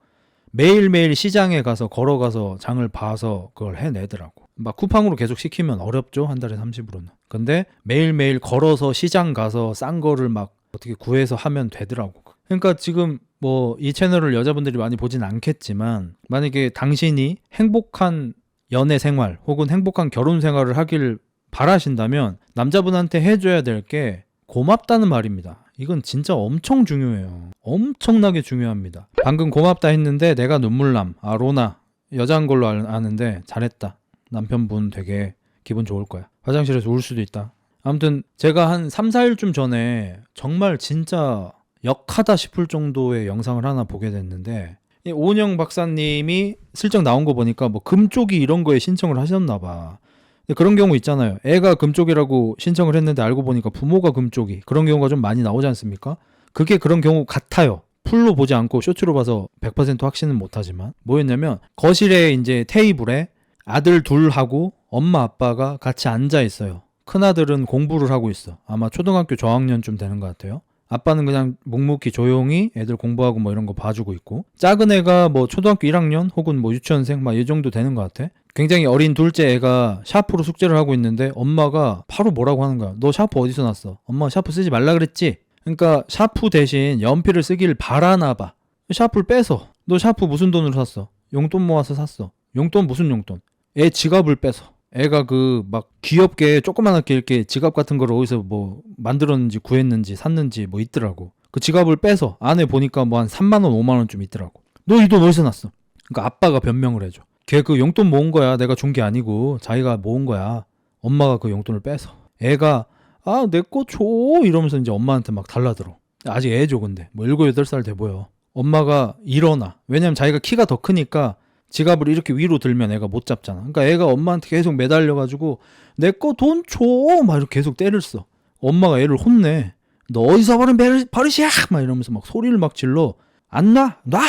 매일매일 시장에 가서 걸어가서 장을 봐서 그걸 해내더라고. 막 쿠팡으로 계속 시키면 어렵죠 한 달에 30으로는. 근데 매일매일 걸어서 시장 가서 싼 거를 막 어떻게 구해서 하면 되더라고. 그러니까 지금 뭐 이 채널을 여자분들이 많이 보진 않겠지만 만약에 당신이 행복한 연애 생활 혹은 행복한 결혼 생활을 하길 바라신다면 남자분한테 해줘야 될 게 고맙다는 말입니다. 이건 진짜 엄청 중요해요. 엄청나게 중요합니다. 방금 고맙다 했는데 내가 눈물남. 로나 여자인 걸로 아는데 잘했다. 남편분 되게 기분 좋을 거야. 화장실에서 울 수도 있다. 아무튼 제가 한 3, 4일쯤 전에 정말 진짜 역하다 싶을 정도의 영상을 하나 보게 됐는데 오은영 박사님이 슬쩍 나온 거 보니까 뭐 금쪽이 이런 거에 신청을 하셨나 봐. 그런 경우 있잖아요. 애가 금쪽이라고 신청을 했는데 알고 보니까 부모가 금쪽이. 그런 경우가 좀 많이 나오지 않습니까? 그게 그런 경우 같아요. 풀로 보지 않고 쇼츠로 봐서 100% 확신은 못하지만 뭐였냐면 거실에 이제 테이블에 아들 둘하고 엄마 아빠가 같이 앉아 있어요. 큰아들은 공부를 하고 있어. 아마 초등학교 저학년쯤 되는 것 같아요. 아빠는 그냥 묵묵히 조용히 애들 공부하고 뭐 이런 거 봐주고 있고, 작은 애가 뭐 초등학교 1학년 혹은 뭐 유치원생 막 이 정도 되는 것 같아. 굉장히 어린 둘째 애가 샤프로 숙제를 하고 있는데 엄마가 바로 뭐라고 하는 거야. 너 샤프 어디서 났어? 엄마 샤프 쓰지 말라 그랬지? 그러니까 샤프 대신 연필을 쓰길 바라나 봐. 샤프를 빼서. 너 샤프 무슨 돈으로 샀어? 용돈 모아서 샀어. 용돈 무슨 용돈? 애 지갑을 빼서. 애가 그 막 귀엽게 조그만하게 이렇게 지갑 같은 걸 어디서 뭐 만들었는지 구했는지 샀는지 뭐 있더라고. 그 지갑을 빼서 안에 보니까 뭐 한 3만 원 5만 원쯤 있더라고. 너 이 돈 어디서 났어? 그러니까 아빠가 변명을 해줘. 걔 그 용돈 모은 거야. 내가 준 게 아니고 자기가 모은 거야. 엄마가 그 용돈을 빼서. 애가 내 거 줘 이러면서 이제 엄마한테 막 달라들어. 아직 애죠 근데 뭐 7, 8살 돼 보여. 엄마가 일어나. 왜냐면 자기가 키가 더 크니까 지갑을 이렇게 위로 들면 애가 못 잡잖아. 그러니까 애가 엄마한테 계속 매달려가지고 내 거 돈 줘! 막 이렇게 계속 때를 써. 엄마가 애를 혼내. 너 어디서 버린 버릇이야! 막 이러면서 막 소리를 막 질러. 안 놔! 놔!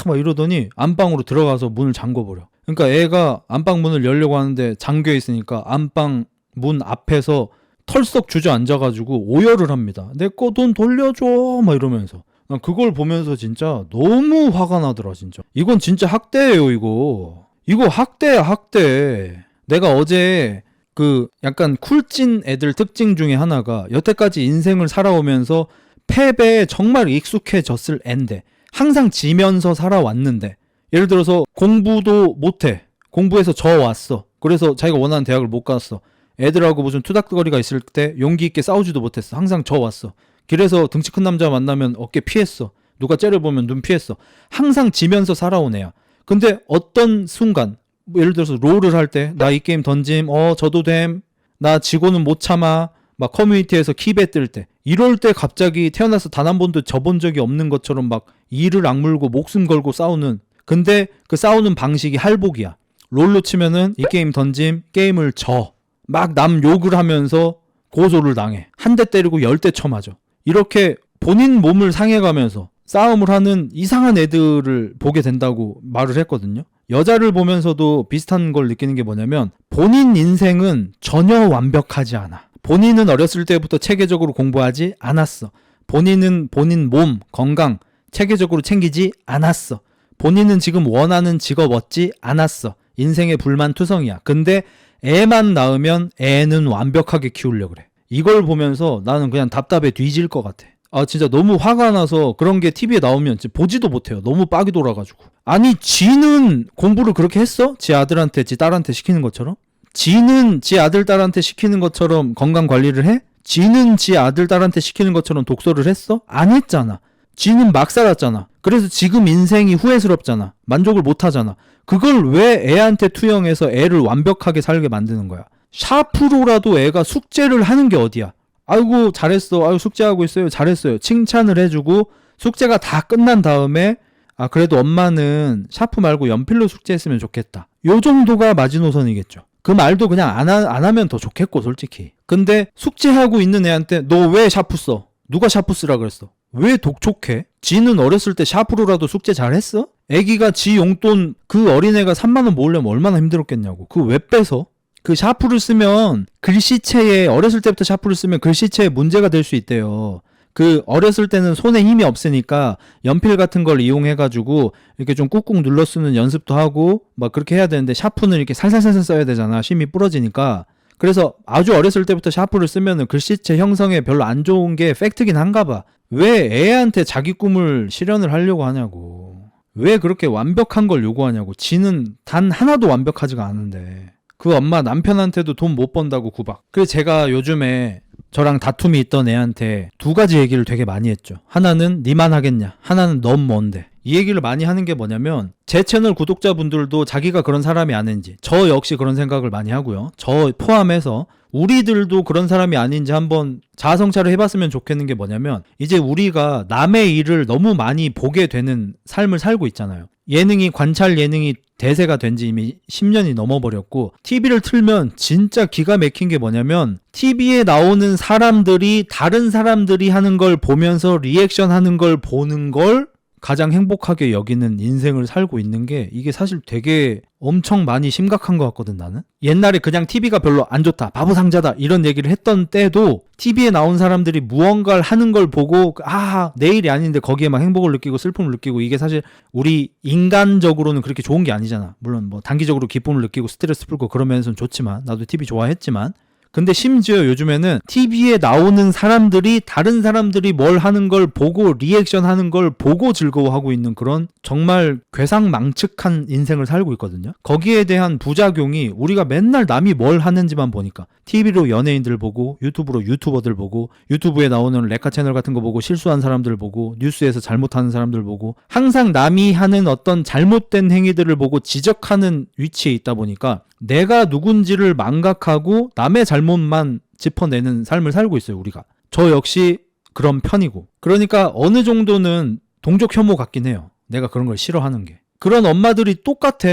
막 이러더니 안방으로 들어가서 문을 잠궈버려. 그러니까 애가 안방 문을 열려고 하는데 잠겨 있으니까 안방 문 앞에서 털썩 주저앉아가지고 오열을 합니다. 내 거 돈 돌려줘! 막 이러면서. 난 그걸 보면서 진짜 너무 화가 나더라 진짜. 이건 진짜 학대예요 이거. 이거 학대야 학대. 내가 어제 그 약간 쿨찐 애들 특징 중에 하나가 여태까지 인생을 살아오면서 패배에 정말 익숙해졌을 앤데 항상 지면서 살아왔는데 예를 들어서 공부도 못해. 공부해서 져왔어. 그래서 자기가 원하는 대학을 못 갔어. 애들하고 무슨 투닥거리가 있을 때 용기 있게 싸우지도 못했어. 항상 져왔어. 길에서 등치 큰 남자 만나면 어깨 피했어. 누가 째려보면 눈 피했어. 항상 지면서 살아온 애야. 근데 어떤 순간 예를 들어서 롤을 할 때 나 이 게임 던짐 저도 됨 나 지고는 못 참아 막 커뮤니티에서 키베 뜰 때, 이럴 때 갑자기 태어나서 단 한 번도 져본 적이 없는 것처럼 막 이를 악물고 목숨 걸고 싸우는. 근데 그 싸우는 방식이 할복이야. 롤로 치면은 이 게임 던짐, 게임을 져. 막 남 욕을 하면서 고소를 당해. 한 대 때리고 10대 쳐맞아. 이렇게 본인 몸을 상해가면서 싸움을 하는 이상한 애들을 보게 된다고 말을 했거든요. 여자를 보면서도 비슷한 걸 느끼는 게 뭐냐면 본인 인생은 전혀 완벽하지 않아. 본인은 어렸을 때부터 체계적으로 공부하지 않았어. 본인은 본인 몸, 건강 체계적으로 챙기지 않았어. 본인은 지금 원하는 직업 얻지 않았어. 인생의 불만투성이야. 근데 애만 낳으면 애는 완벽하게 키우려고 그래. 이걸 보면서 나는 그냥 답답해 뒤질 것 같아. 아 진짜 너무 화가 나서 그런 게 TV에 나오면 보지도 못해요. 너무 빡이 돌아가지고. 아니 지는 공부를 그렇게 했어? 지 아들한테 지 딸한테 시키는 것처럼? 지는 지 아들 딸한테 시키는 것처럼 건강 관리를 해? 지는 지 아들 딸한테 시키는 것처럼 독서를 했어? 안 했잖아. 지는 막 살았잖아. 그래서 지금 인생이 후회스럽잖아. 만족을 못 하잖아. 그걸 왜 애한테 투영해서 애를 완벽하게 살게 만드는 거야? 샤프로라도 애가 숙제를 하는 게 어디야? 아이고 잘했어. 아유 숙제하고 있어요. 잘했어요. 칭찬을 해주고 숙제가 다 끝난 다음에 아 그래도 엄마는 샤프 말고 연필로 숙제했으면 좋겠다. 요 정도가 마지노선이겠죠. 그 말도 그냥 안 하면 더 좋겠고 솔직히. 근데 숙제하고 있는 애한테 너 왜 샤프 써? 누가 샤프 쓰라 그랬어? 왜 독촉해? 지는 어렸을 때 샤프로라도 숙제 잘했어? 애기가 지 용돈 그 어린애가 3만 원 모으려면 얼마나 힘들었겠냐고. 그거 왜 뺏어? 그 샤프를 쓰면 글씨체에 어렸을 때부터 샤프를 쓰면 글씨체에 문제가 될 수 있대요. 그 어렸을 때는 손에 힘이 없으니까 연필 같은 걸 이용해가지고 이렇게 좀 꾹꾹 눌러 쓰는 연습도 하고 막 그렇게 해야 되는데 샤프는 이렇게 살살살살 써야 되잖아. 심이 부러지니까. 그래서 아주 어렸을 때부터 샤프를 쓰면은 글씨체 형성에 별로 안 좋은 게 팩트긴 한가 봐. 왜 애한테 자기 꿈을 실현을 하려고 하냐고. 왜 그렇게 완벽한 걸 요구하냐고. 지는 단 하나도 완벽하지가 않은데. 그 엄마 남편한테도 돈 못 번다고 구박. 그래서 제가 요즘에 저랑 다툼이 있던 애한테 두 가지 얘기를 되게 많이 했죠. 하나는 니만 하겠냐, 하나는 넌 뭔데. 이 얘기를 많이 하는 게 뭐냐면 제 채널 구독자분들도 자기가 그런 사람이 아닌지, 저 역시 그런 생각을 많이 하고요. 저 포함해서 우리들도 그런 사람이 아닌지 한번 자아성찰을 해봤으면 좋겠는 게 뭐냐면 이제 우리가 남의 일을 너무 많이 보게 되는 삶을 살고 있잖아요. 예능이 관찰 예능이 대세가 된 지 이미 10년이 넘어버렸고 TV를 틀면 진짜 기가 막힌 게 뭐냐면 TV에 나오는 사람들이 다른 사람들이 하는 걸 보면서 리액션 하는 걸 보는 걸 가장 행복하게 여기는 인생을 살고 있는 게 이게 사실 되게 엄청 많이 심각한 것 같거든 나는. 옛날에 그냥 TV가 별로 안 좋다, 바보 상자다 이런 얘기를 했던 때도 TV에 나온 사람들이 무언가를 하는 걸 보고 아 내 일이 아닌데 거기에 막 행복을 느끼고 슬픔을 느끼고 이게 사실 우리 인간적으로는 그렇게 좋은 게 아니잖아. 물론 뭐 단기적으로 기쁨을 느끼고 스트레스 풀고 그러면서 좋지만 나도 TV 좋아했지만 근데 심지어 요즘에는 TV에 나오는 사람들이 다른 사람들이 뭘 하는 걸 보고 리액션 하는 걸 보고 즐거워하고 있는 그런 정말 괴상망측한 인생을 살고 있거든요. 거기에 대한 부작용이 우리가 맨날 남이 뭘 하는지만 보니까 TV로 연예인들 보고 유튜브로 유튜버들 보고 유튜브에 나오는 레카 채널 같은 거 보고 실수한 사람들 보고 뉴스에서 잘못하는 사람들 보고 항상 남이 하는 어떤 잘못된 행위들을 보고 지적하는 위치에 있다 보니까 내가 누군지를 망각하고 남의 잘못만 짚어내는 삶을 살고 있어요 우리가. 저 역시 그런 편이고. 그러니까 어느 정도는 동족 혐오 같긴 해요. 내가 그런 걸 싫어하는 게. 그런 엄마들이 똑같아.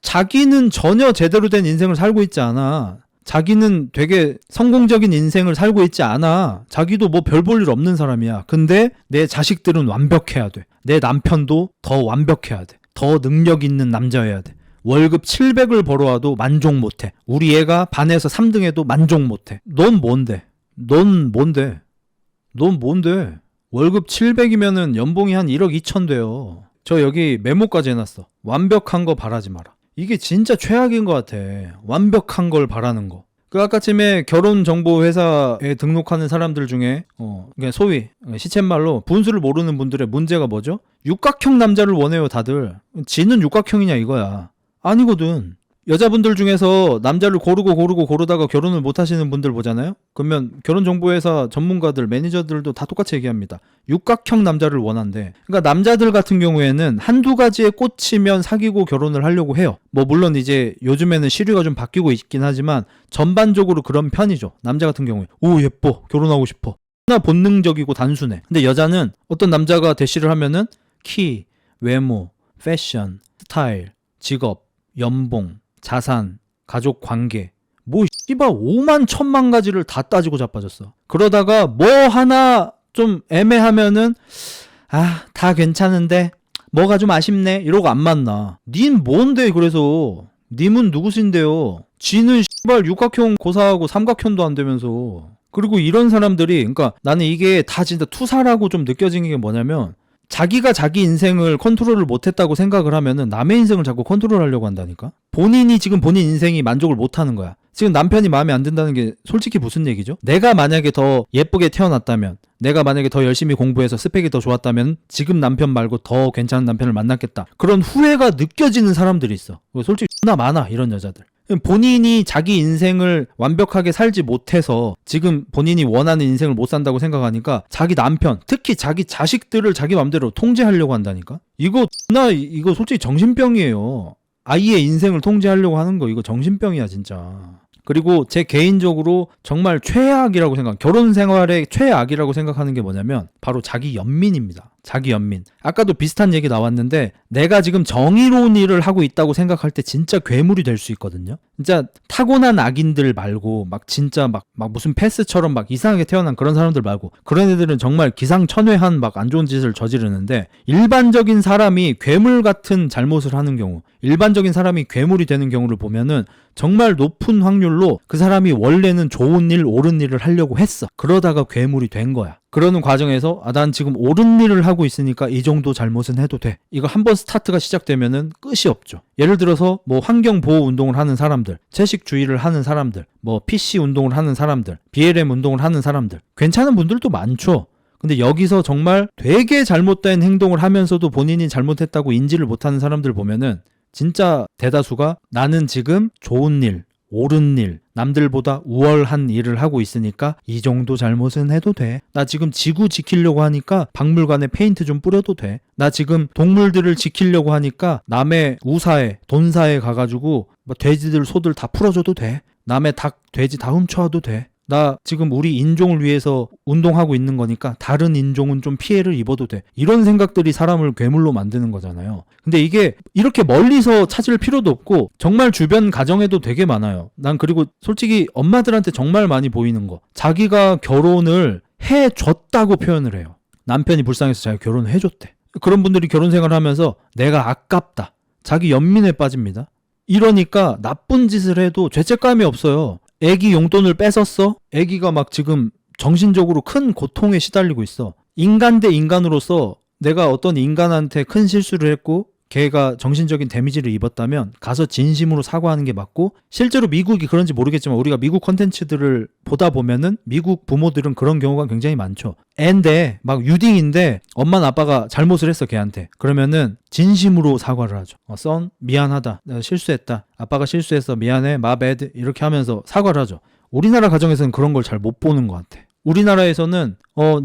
자기는 전혀 제대로 된 인생을 살고 있지 않아. 자기는 되게 성공적인 인생을 살고 있지 않아. 자기도 뭐 별 볼 일 없는 사람이야. 근데 내 자식들은 완벽해야 돼. 내 남편도 더 완벽해야 돼. 더 능력 있는 남자여야 돼. 월급 700을 벌어와도 만족 못해. 우리 애가 반에서 3등해도 만족 못해. 넌 뭔데? 넌 뭔데? 넌 뭔데? 월급 700이면은 연봉이 한 1억 2천 돼요. 저 여기 메모까지 해놨어. 완벽한 거 바라지 마라. 이게 진짜 최악인 것 같아. 완벽한 걸 바라는 거. 그 아까쯤에 결혼정보회사에 등록하는 사람들 중에 그냥 소위 시쳇말로 분수를 모르는 분들의 문제가 뭐죠? 육각형 남자를 원해요 다들. 지는 육각형이냐 이거야. 아니거든. 여자분들 중에서 남자를 고르다가 결혼을 못 하시는 분들 보잖아요? 그러면 결혼정보회사 전문가들, 매니저들도 다 똑같이 얘기합니다. 육각형 남자를 원한대. 그러니까 남자들 같은 경우에는 한두 가지에 꽂히면 사귀고 결혼을 하려고 해요. 뭐 물론 이제 요즘에는 시류가 좀 바뀌고 있긴 하지만 전반적으로 그런 편이죠. 남자 같은 경우에 오 예뻐, 결혼하고 싶어. 나 본능적이고 단순해. 근데 여자는 어떤 남자가 대시를 하면은 키, 외모, 패션, 스타일, 직업, 연봉, 자산, 가족 관계 뭐 씨발 5만 1천만 가지를 다 따지고 자빠졌어. 그러다가 뭐 하나 좀 애매하면은 다 괜찮은데 뭐가 좀 아쉽네 이러고 안 만나. 닌 뭔데 그래서 님은 누구신데요? 지는 씨발 육각형 고사하고 삼각형도 안 되면서. 그리고 이런 사람들이 그러니까 나는 이게 다 진짜 투사라고 좀 느껴지는 게 뭐냐면 자기가 자기 인생을 컨트롤을 못했다고 생각을 하면은 남의 인생을 자꾸 컨트롤하려고 한다니까. 본인이 지금 본인 인생이 만족을 못하는 거야. 지금 남편이 마음에 안 든다는 게 솔직히 무슨 얘기죠? 내가 만약에 더 예쁘게 태어났다면, 내가 만약에 더 열심히 공부해서 스펙이 더 좋았다면 지금 남편 말고 더 괜찮은 남편을 만났겠다. 그런 후회가 느껴지는 사람들이 있어. 솔직히 존나 많아 이런 여자들. 본인이 자기 인생을 완벽하게 살지 못해서 지금 본인이 원하는 인생을 못 산다고 생각하니까 자기 남편, 특히 자기 자식들을 자기 맘대로 통제하려고 한다니까? 이거 솔직히 정신병이에요. 아이의 인생을 통제하려고 하는 거 이거 정신병이야 진짜. 그리고 제 개인적으로 정말 최악이라고 결혼 생활의 최악이라고 생각하는 게 뭐냐면 바로 자기 연민입니다. 자기 연민. 아까도 비슷한 얘기 나왔는데 내가 지금 정의로운 일을 하고 있다고 생각할 때 진짜 괴물이 될 수 있거든요. 진짜 타고난 악인들 말고 막 진짜 막 무슨 패스처럼 막 이상하게 태어난 그런 사람들 말고 그런 애들은 정말 기상천외한 막 안 좋은 짓을 저지르는데 일반적인 사람이 괴물 같은 잘못을 하는 경우, 일반적인 사람이 괴물이 되는 경우를 보면은 정말 높은 확률로 그 사람이 원래는 좋은 일, 옳은 일을 하려고 했어. 그러다가 괴물이 된 거야. 그러는 과정에서 난 지금 옳은 일을 하고 있으니까 이 정도 잘못은 해도 돼. 이거 한번 스타트가 시작되면은 끝이 없죠. 예를 들어서 뭐 환경보호 운동을 하는 사람들, 채식주의를 하는 사람들, 뭐 PC 운동을 하는 사람들, BLM 운동을 하는 사람들 괜찮은 분들도 많죠. 근데 여기서 정말 되게 잘못된 행동을 하면서도 본인이 잘못했다고 인지를 못하는 사람들 보면은 진짜 대다수가 나는 지금 좋은 일, 옳은 일, 남들보다 우월한 일을 하고 있으니까 이 정도 잘못은 해도 돼. 나 지금 지구 지키려고 하니까 박물관에 페인트 좀 뿌려도 돼. 나 지금 동물들을 지키려고 하니까 남의 우사에, 돈사에 가가지고 뭐 돼지들, 소들 다 풀어줘도 돼. 남의 닭, 돼지 다 훔쳐와도 돼. 나 지금 우리 인종을 위해서 운동하고 있는 거니까 다른 인종은 좀 피해를 입어도 돼. 이런 생각들이 사람을 괴물로 만드는 거잖아요. 근데 이게 이렇게 멀리서 찾을 필요도 없고 정말 주변 가정에도 되게 많아요. 난 그리고 솔직히 엄마들한테 정말 많이 보이는 거. 자기가 결혼을 해줬다고 표현을 해요. 남편이 불쌍해서 자기가 결혼을 해줬대. 그런 분들이 결혼 생활을 하면서 내가 아깝다. 자기 연민에 빠집니다. 이러니까 나쁜 짓을 해도 죄책감이 없어요. 애기 용돈을 뺏었어? 애기가 막 지금 정신적으로 큰 고통에 시달리고 있어. 인간 대 인간으로서 내가 어떤 인간한테 큰 실수를 했고 걔가 정신적인 데미지를 입었다면 가서 진심으로 사과하는 게 맞고, 실제로 미국이 그런지 모르겠지만 우리가 미국 컨텐츠들을 보다 보면은 미국 부모들은 그런 경우가 굉장히 많죠. 애인데 막 유딩인데 엄마나 아빠가 잘못을 했어 걔한테. 그러면은 진심으로 사과를 하죠. 선 미안하다, 내가 실수했다, 아빠가 실수했어, 미안해, my bad, 이렇게 하면서 사과를 하죠. 우리나라 가정에서는 그런 걸 잘 못 보는 것 같아. 우리나라에서는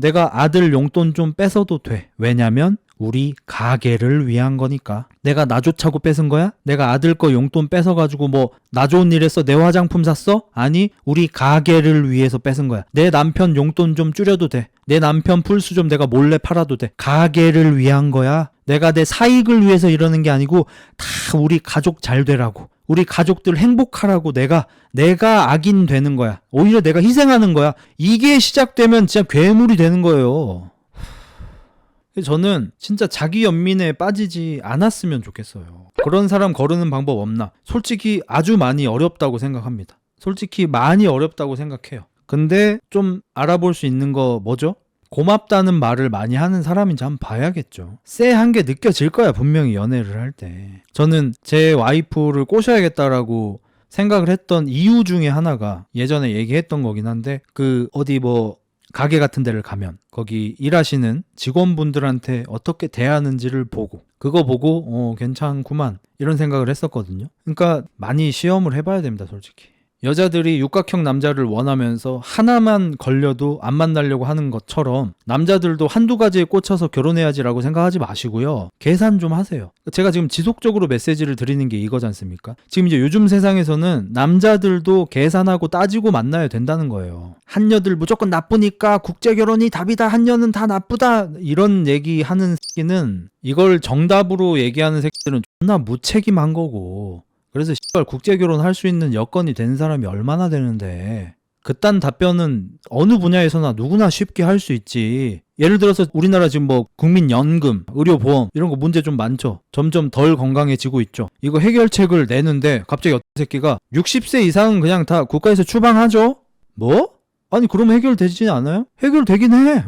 내가 아들 용돈 좀 뺏어도 돼. 왜냐면 우리 가게를 위한 거니까. 내가 나 좋자고 뺏은 거야? 내가 아들 거 용돈 뺏어가지고 뭐 나 좋은 일 했어? 내 화장품 샀어? 아니, 우리 가게를 위해서 뺏은 거야. 내 남편 용돈 좀 줄여도 돼. 내 남편 풀수 좀 내가 몰래 팔아도 돼. 가게를 위한 거야. 내가 내 사익을 위해서 이러는 게 아니고 다 우리 가족 잘 되라고, 우리 가족들 행복하라고 내가 악인 되는 거야. 오히려 내가 희생하는 거야. 이게 시작되면 진짜 괴물이 되는 거예요. 저는 진짜 자기 연민에 빠지지 않았으면 좋겠어요. 그런 사람 거르는 방법 없나? 솔직히 아주 많이 어렵다고 생각합니다. 솔직히 많이 어렵다고 생각해요. 근데 좀 알아볼 수 있는 거 뭐죠? 고맙다는 말을 많이 하는 사람인지 한번 봐야겠죠. 쎄한 게 느껴질 거야, 분명히 연애를 할 때. 저는 제 와이프를 꼬셔야겠다라고 생각을 했던 이유 중에 하나가 예전에 얘기했던 거긴 한데, 어디 뭐 가게 같은 데를 가면 거기 일하시는 직원분들한테 어떻게 대하는지를 보고 그거 보고 괜찮구만 이런 생각을 했었거든요. 그러니까 많이 시험을 해봐야 됩니다, 솔직히. 여자들이 육각형 남자를 원하면서 하나만 걸려도 안 만나려고 하는 것처럼 남자들도 한두 가지에 꽂혀서 결혼해야지라고 생각하지 마시고요. 계산 좀 하세요. 제가 지금 지속적으로 메시지를 드리는 게 이거지 않습니까? 지금 이제 요즘 세상에서는 남자들도 계산하고 따지고 만나야 된다는 거예요. 한여들 무조건 나쁘니까 국제결혼이 답이다. 한여는 다 나쁘다. 이런 얘기하는 새끼는 이걸 정답으로 얘기하는 새끼들은 존나 무책임한 거고, 그래서 씨발 국제결혼 할 수 있는 여건이 된 사람이 얼마나 되는데 그딴 답변은 어느 분야에서나 누구나 쉽게 할 수 있지. 예를 들어서 우리나라 지금 뭐 국민연금, 의료보험 이런 거 문제 좀 많죠. 점점 덜 건강해지고 있죠. 이거 해결책을 내는데 갑자기 어떤 새끼가 60세 이상은 그냥 다 국가에서 추방하죠? 뭐? 아니 그러면 해결되지 않아요? 해결되긴 해.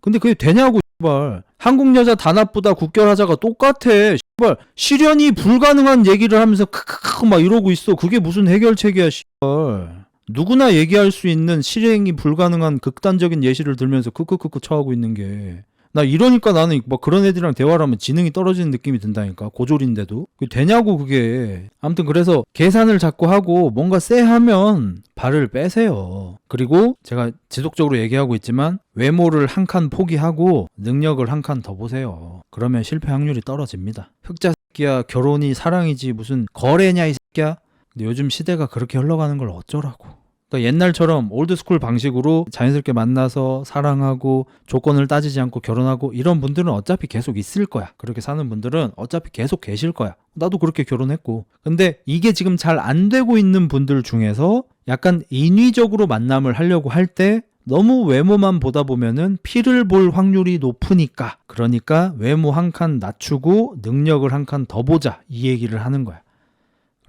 근데 그게 되냐고 씨발. 한국 여자 다 나쁘다 국결하자가 똑같아. 씨발 실현이 불가능한 얘기를 하면서 크크크 막 이러고 있어. 그게 무슨 해결책이야 씨발. 누구나 얘기할 수 있는 실행이 불가능한 극단적인 예시를 들면서 크크크크 쳐하고 있는 게, 나 이러니까 나는 막 그런 애들이랑 대화를 하면 지능이 떨어지는 느낌이 든다니까. 고졸인데도 그게 되냐고 그게. 아무튼 그래서 계산을 자꾸 하고 뭔가 쎄하면 발을 빼세요. 그리고 제가 지속적으로 얘기하고 있지만 외모를 한 칸 포기하고 능력을 한 칸 더 보세요. 그러면 실패 확률이 떨어집니다. 흑자 새끼야, 결혼이 사랑이지 무슨 거래냐 이 새끼야. 근데 요즘 시대가 그렇게 흘러가는 걸 어쩌라고. 그러니까 옛날처럼 올드스쿨 방식으로 자연스럽게 만나서 사랑하고 조건을 따지지 않고 결혼하고 이런 분들은 어차피 계속 있을 거야. 그렇게 사는 분들은 어차피 계속 계실 거야. 나도 그렇게 결혼했고. 근데 이게 지금 잘 안 되고 있는 분들 중에서 약간 인위적으로 만남을 하려고 할 때 너무 외모만 보다 보면은 피를 볼 확률이 높으니까, 그러니까 외모 한 칸 낮추고 능력을 한 칸 더 보자 이 얘기를 하는 거야.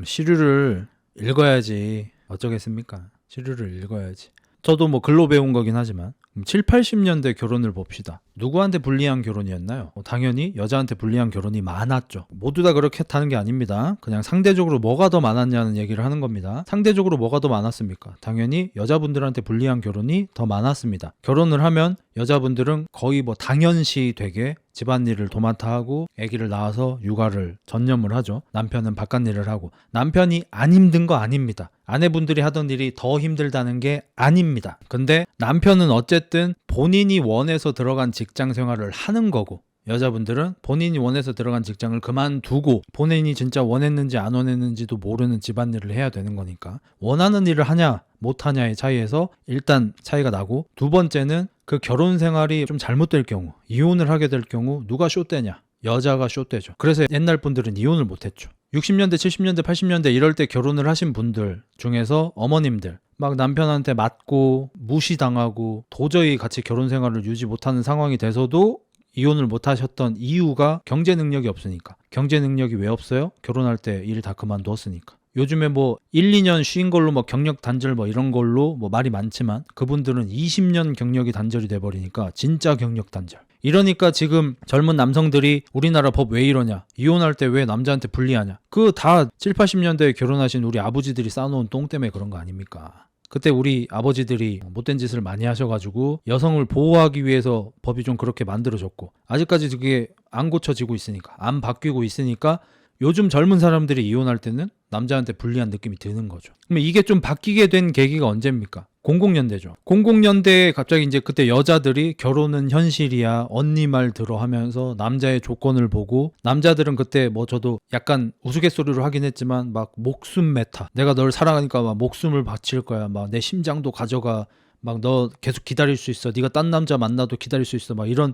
시류를 읽어야지 어쩌겠습니까? 시류를 읽어야지. 저도 뭐 글로 배운 거긴 하지만 7, 80년대 결혼을 봅시다. 누구한테 불리한 결혼이었나요? 당연히 여자한테 불리한 결혼이 많았죠. 모두 다 그렇게 했다는 게 아닙니다. 그냥 상대적으로 뭐가 더 많았냐는 얘기를 하는 겁니다. 상대적으로 뭐가 더 많았습니까? 당연히 여자분들한테 불리한 결혼이 더 많았습니다. 결혼을 하면 여자분들은 거의 뭐 당연시 되게 집안일을 도맡아 하고 아기를 낳아서 육아를 전념을 하죠. 남편은 바깥일을 하고. 남편이 안 힘든 거 아닙니다. 아내분들이 하던 일이 더 힘들다는 게 아닙니다. 근데 남편은 어쨌든 본인이 원해서 들어간 직장 생활을 하는 거고, 여자분들은 본인이 원해서 들어간 직장을 그만두고 본인이 진짜 원했는지 안 원했는지도 모르는 집안일을 해야 되는 거니까 원하는 일을 하냐 못하냐의 차이에서 일단 차이가 나고, 두 번째는 그 결혼 생활이 좀 잘못될 경우, 이혼을 하게 될 경우 누가 쇼떼냐? 여자가 쇼떼죠. 그래서 옛날 분들은 이혼을 못했죠. 60년대, 70년대, 80년대 이럴 때 결혼을 하신 분들 중에서 어머님들 막 남편한테 맞고 무시당하고 도저히 같이 결혼 생활을 유지 못하는 상황이 돼서도 이혼을 못 하셨던 이유가 경제 능력이 없으니까. 경제 능력이 왜 없어요? 결혼할 때 일 다 그만두었으니까. 요즘에 뭐 1, 2년 쉰 걸로 뭐 경력 단절 뭐 이런 걸로 뭐 말이 많지만 그분들은 20년 경력이 단절이 돼버리니까 진짜 경력 단절. 이러니까 지금 젊은 남성들이 우리나라 법 왜 이러냐, 이혼할 때 왜 남자한테 불리하냐, 그 다 7, 80년대에 결혼하신 우리 아버지들이 쌓아놓은 똥 때문에 그런 거 아닙니까? 그때 우리 아버지들이 못된 짓을 많이 하셔가지고 여성을 보호하기 위해서 법이 좀 그렇게 만들어졌고, 아직까지 그게 안 고쳐지고 있으니까, 안 바뀌고 있으니까 요즘 젊은 사람들이 이혼할 때는 남자한테 불리한 느낌이 드는 거죠. 그러면 이게 좀 바뀌게 된 계기가 언제입니까? 00년대죠. 00년대에 갑자기 이제 그때 여자들이 결혼은 현실이야, 언니 말 들어 하면서 남자의 조건을 보고, 남자들은 그때 뭐 저도 약간 우스갯소리로 하긴 했지만 막 목숨 메타, 내가 널 사랑하니까 막 목숨을 바칠 거야, 막 내 심장도 가져가, 막 너 계속 기다릴 수 있어, 네가 딴 남자 만나도 기다릴 수 있어, 막 이런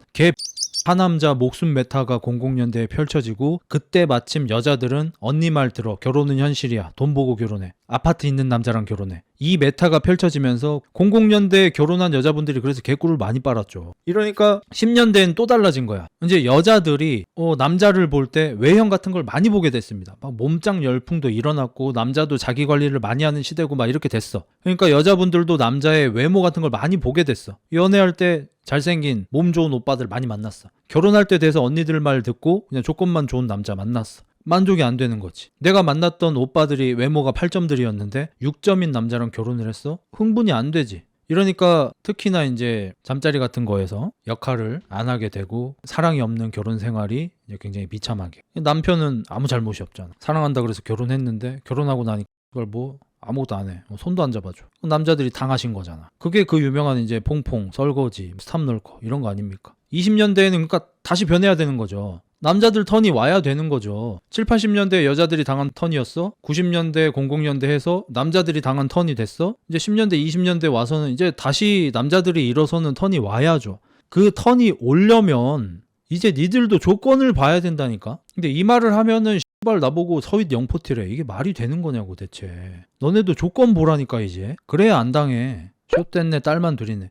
하남자 목숨 메타가 00년대에 펼쳐지고, 그때 마침 여자들은 언니 말 들어, 결혼은 현실이야, 돈 보고 결혼해, 아파트 있는 남자랑 결혼해, 이 메타가 펼쳐지면서 00년대에 결혼한 여자분들이 그래서 개꿀을 많이 빨았죠. 이러니까 10년대엔 또 달라진 거야. 이제 여자들이 남자를 볼 때 외형 같은 걸 많이 보게 됐습니다. 막 몸짱 열풍도 일어났고 남자도 자기 관리를 많이 하는 시대고 막 이렇게 됐어. 그러니까 여자분들도 남자의 외모 같은 걸 많이 보게 됐어. 연애할 때 잘생긴 몸 좋은 오빠들 많이 만났어. 결혼할 때 돼서 언니들 말 듣고 그냥 조건만 좋은 남자 만났어. 만족이 안 되는 거지. 내가 만났던 오빠들이 외모가 8점들이었는데 6점인 남자랑 결혼을 했어? 흥분이 안 되지. 이러니까 특히나 이제 잠자리 같은 거에서 역할을 안 하게 되고 사랑이 없는 결혼 생활이 이제 굉장히 비참하게. 남편은 아무 잘못이 없잖아. 사랑한다 그래서 결혼했는데 결혼하고 나니까 그걸 뭐 아무것도 안 해. 손도 안 잡아줘. 남자들이 당하신 거잖아. 그게 그 유명한 이제 퐁퐁, 설거지, 스탑널커 이런 거 아닙니까? 20년대에는 그러니까 다시 변해야 되는 거죠. 남자들 턴이 와야 되는 거죠. 7, 80년대 여자들이 당한 턴이었어. 90년대, 00년대 해서 남자들이 당한 턴이 됐어. 이제 10년대, 20년대 와서는 이제 다시 남자들이 일어서는 턴이 와야죠. 그 턴이 오려면 이제 니들도 조건을 봐야 된다니까. 근데 이 말을 하면은 씨발 나보고 서윗 영포티래. 이게 말이 되는 거냐고 대체. 너네도 조건 보라니까 이제. 그래야 안 당해. 숏됐네 딸만 둘이네.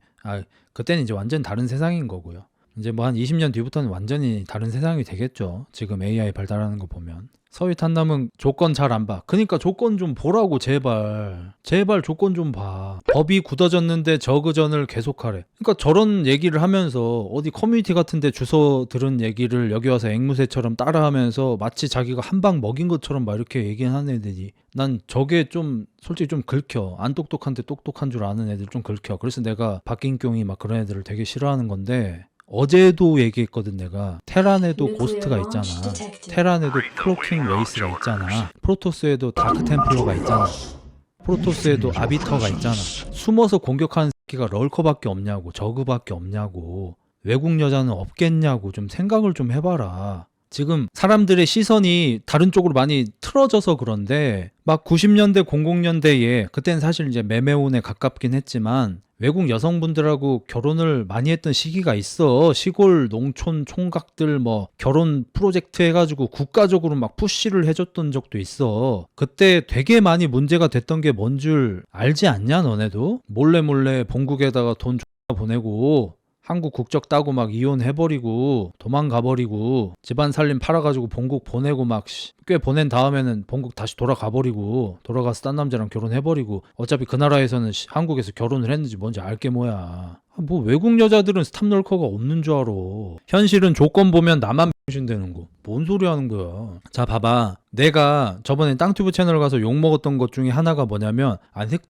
그때는 이제 완전 다른 세상인 거고요. 이제 뭐 한 20년 뒤부터는 완전히 다른 세상이 되겠죠. 지금 AI 발달하는 거 보면. 서윗 한남은 조건 잘 안 봐. 그러니까 조건 좀 보라고 제발. 제발 조건 좀 봐. 법이 굳어졌는데 저그전을 계속하래. 그러니까 저런 얘기를 하면서 어디 커뮤니티 같은 데 주워 들은 얘기를 여기 와서 앵무새처럼 따라하면서 마치 자기가 한 방 먹인 것처럼 막 이렇게 얘기하는 애들이 난 저게 좀 솔직히 좀 긁혀. 안 똑똑한데 똑똑한 줄 아는 애들 좀 긁혀. 그래서 내가 박gin경이 막 그런 애들을 되게 싫어하는 건데 어제도 얘기했거든 내가. 테란에도 고스트가 있잖아. 테란에도 클로킹 레이스가 있잖아. 프로토스에도 다크 템플러가 있잖아. 프로토스에도 아비터가 있잖아. 숨어서 공격하는 새끼가 럴커밖에 없냐고. 저그밖에 없냐고. 외국 여자는 없겠냐고. 좀 생각을 좀 해봐라. 지금 사람들의 시선이 다른 쪽으로 많이 틀어져서 그런데 막 90년대 00년대에 그때는 사실 이제 매매혼에 가깝긴 했지만 외국 여성분들하고 결혼을 많이 했던 시기가 있어. 시골 농촌 총각들 뭐 결혼 프로젝트 해가지고 국가적으로 막 푸시를 해줬던 적도 있어. 그때 되게 많이 문제가 됐던 게 뭔 줄 알지 않냐 너네도? 몰래 본국에다가 돈 보내고 한국 국적 따고 막 이혼해버리고 도망가버리고 집안 살림 팔아가지고 본국 보내고 막 꽤 보낸 다음에는 본국 다시 돌아가버리고 돌아가서 딴 남자랑 결혼해버리고 어차피 그 나라에서는 한국에서 결혼을 했는지 뭔지 알게 뭐야. 뭐 외국 여자들은 스탑널커가 없는 줄 알아. 현실은 조건 보면 나만 병신되는 거. 뭔 소리 하는 거야. 자 봐봐. 내가 저번에 땅튜브 채널 가서 욕먹었던 것 중에 하나가 뭐냐면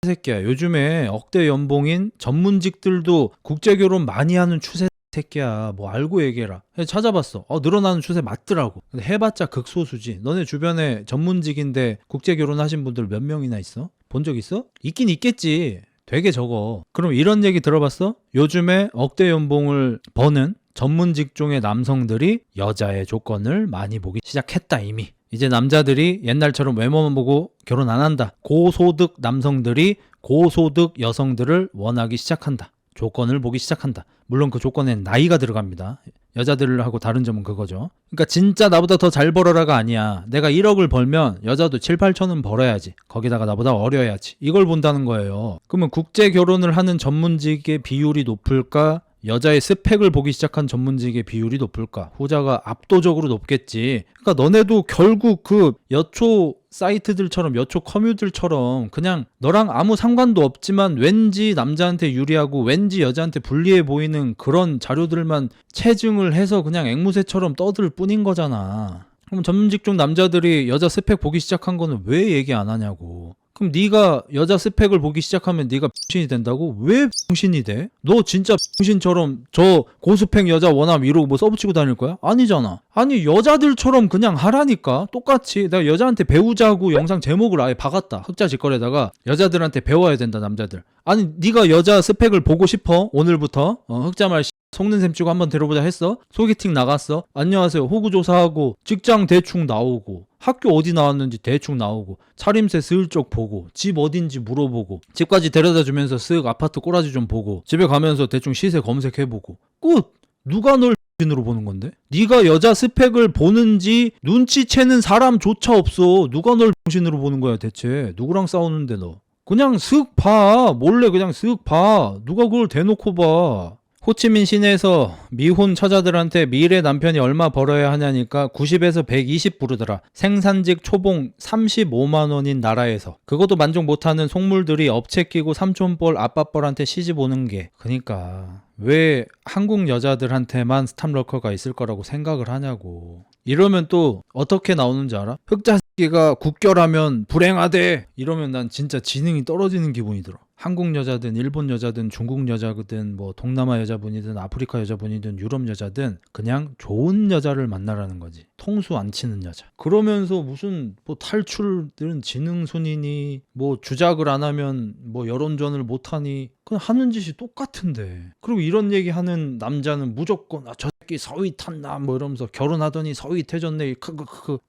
새끼야 요즘에 억대 연봉인 전문직들도 국제결혼 많이 하는 추세 새끼야. 뭐 알고 얘기해라. 찾아봤어. 늘어나는 추세 맞더라고. 근데 해봤자 극소수지. 너네 주변에 전문직인데 국제결혼 하신 분들 몇 명이나 있어? 본 적 있어? 있긴 있겠지. 되게 적어. 그럼 이런 얘기 들어봤어? 요즘에 억대 연봉을 버는 전문 직종의 남성들이 여자의 조건을 많이 보기 시작했다 이미. 이제 남자들이 옛날처럼 외모만 보고 결혼 안 한다. 고소득 남성들이 고소득 여성들을 원하기 시작한다. 조건을 보기 시작한다. 물론 그 조건엔 나이가 들어갑니다. 여자들하고 다른 점은 그거죠. 그러니까 진짜 나보다 더 잘 벌어라가 아니야. 내가 1억을 벌면 여자도 7, 8천은 벌어야지. 거기다가 나보다 어려야지. 이걸 본다는 거예요. 그러면 국제 결혼을 하는 전문직의 비율이 높을까? 여자의 스펙을 보기 시작한 전문직의 비율이 높을까? 후자가 압도적으로 높겠지. 그러니까 너네도 결국 그 여초 사이트들처럼 여초 커뮤들처럼 그냥 너랑 아무 상관도 없지만 왠지 남자한테 유리하고 왠지 여자한테 불리해 보이는 그런 자료들만 체증을 해서 그냥 앵무새처럼 떠들 뿐인 거잖아. 그럼 전문직종 남자들이 여자 스펙 보기 시작한 거는 왜 얘기 안 하냐고. 그럼 네가 여자 스펙을 보기 시작하면 네가 병신이 된다고? 왜 병신이 돼? 너 진짜 병신처럼 저 고스펙 여자 원함 이러고 뭐 써붙이고 다닐 거야? 아니잖아. 아니 여자들처럼 그냥 하라니까. 똑같이 내가 여자한테 배우자고 영상 제목을 아예 박았다. 흑자 직거래다가 여자들한테 배워야 된다 남자들. 아니 네가 여자 스펙을 보고 싶어? 오늘부터 흑자말 속는 셈 치고 한번 들어보자 했어? 소개팅 나갔어? 안녕하세요. 호구조사하고 직장 대충 나오고 학교 어디 나왔는지 대충 나오고 차림새 슬쩍 보고 집 어딘지 물어보고 집까지 데려다 주면서 쓱 아파트 꼬라지 좀 보고 집에 가면서 대충 시세 검색해보고 끝! 누가 널 X으로 보는 건데? 네가 여자 스펙을 보는지 눈치채는 사람조차 없어. 누가 널 X으로 보는 거야 대체? 누구랑 싸우는데 너? 그냥 쓱 봐. 몰래 그냥 쓱 봐. 누가 그걸 대놓고 봐. 호치민 시내에서 미혼 처자들한테 미래 남편이 얼마 벌어야 하냐니까 90에서 120 부르더라. 생산직 초봉 35만 원인 나라에서. 그것도 만족 못하는 속물들이 업체 끼고 삼촌뻘 아빠뻘한테 시집 오는 게. 그니까 왜 한국 여자들한테만 스탑러커가 있을 거라고 생각을 하냐고. 이러면 또 어떻게 나오는지 알아? 흑자 새끼가 국결하면 불행하대. 이러면 난 진짜 지능이 떨어지는 기분이 들어. 한국 여자든 일본 여자든 중국 여자든 뭐 동남아 여자분이든 아프리카 여자분이든 유럽 여자든 그냥 좋은 여자를 만나라는 거지. 통수 안 치는 여자. 그러면서 무슨 뭐 탈출은 지능순이니 뭐 주작을 안 하면 뭐 여론전을 못 하니 그냥 하는 짓이 똑같은데. 그리고 이런 얘기 하는 남자는 무조건 저 새끼 서위 탔나 뭐 이러면서 결혼하더니 서위 태졌네.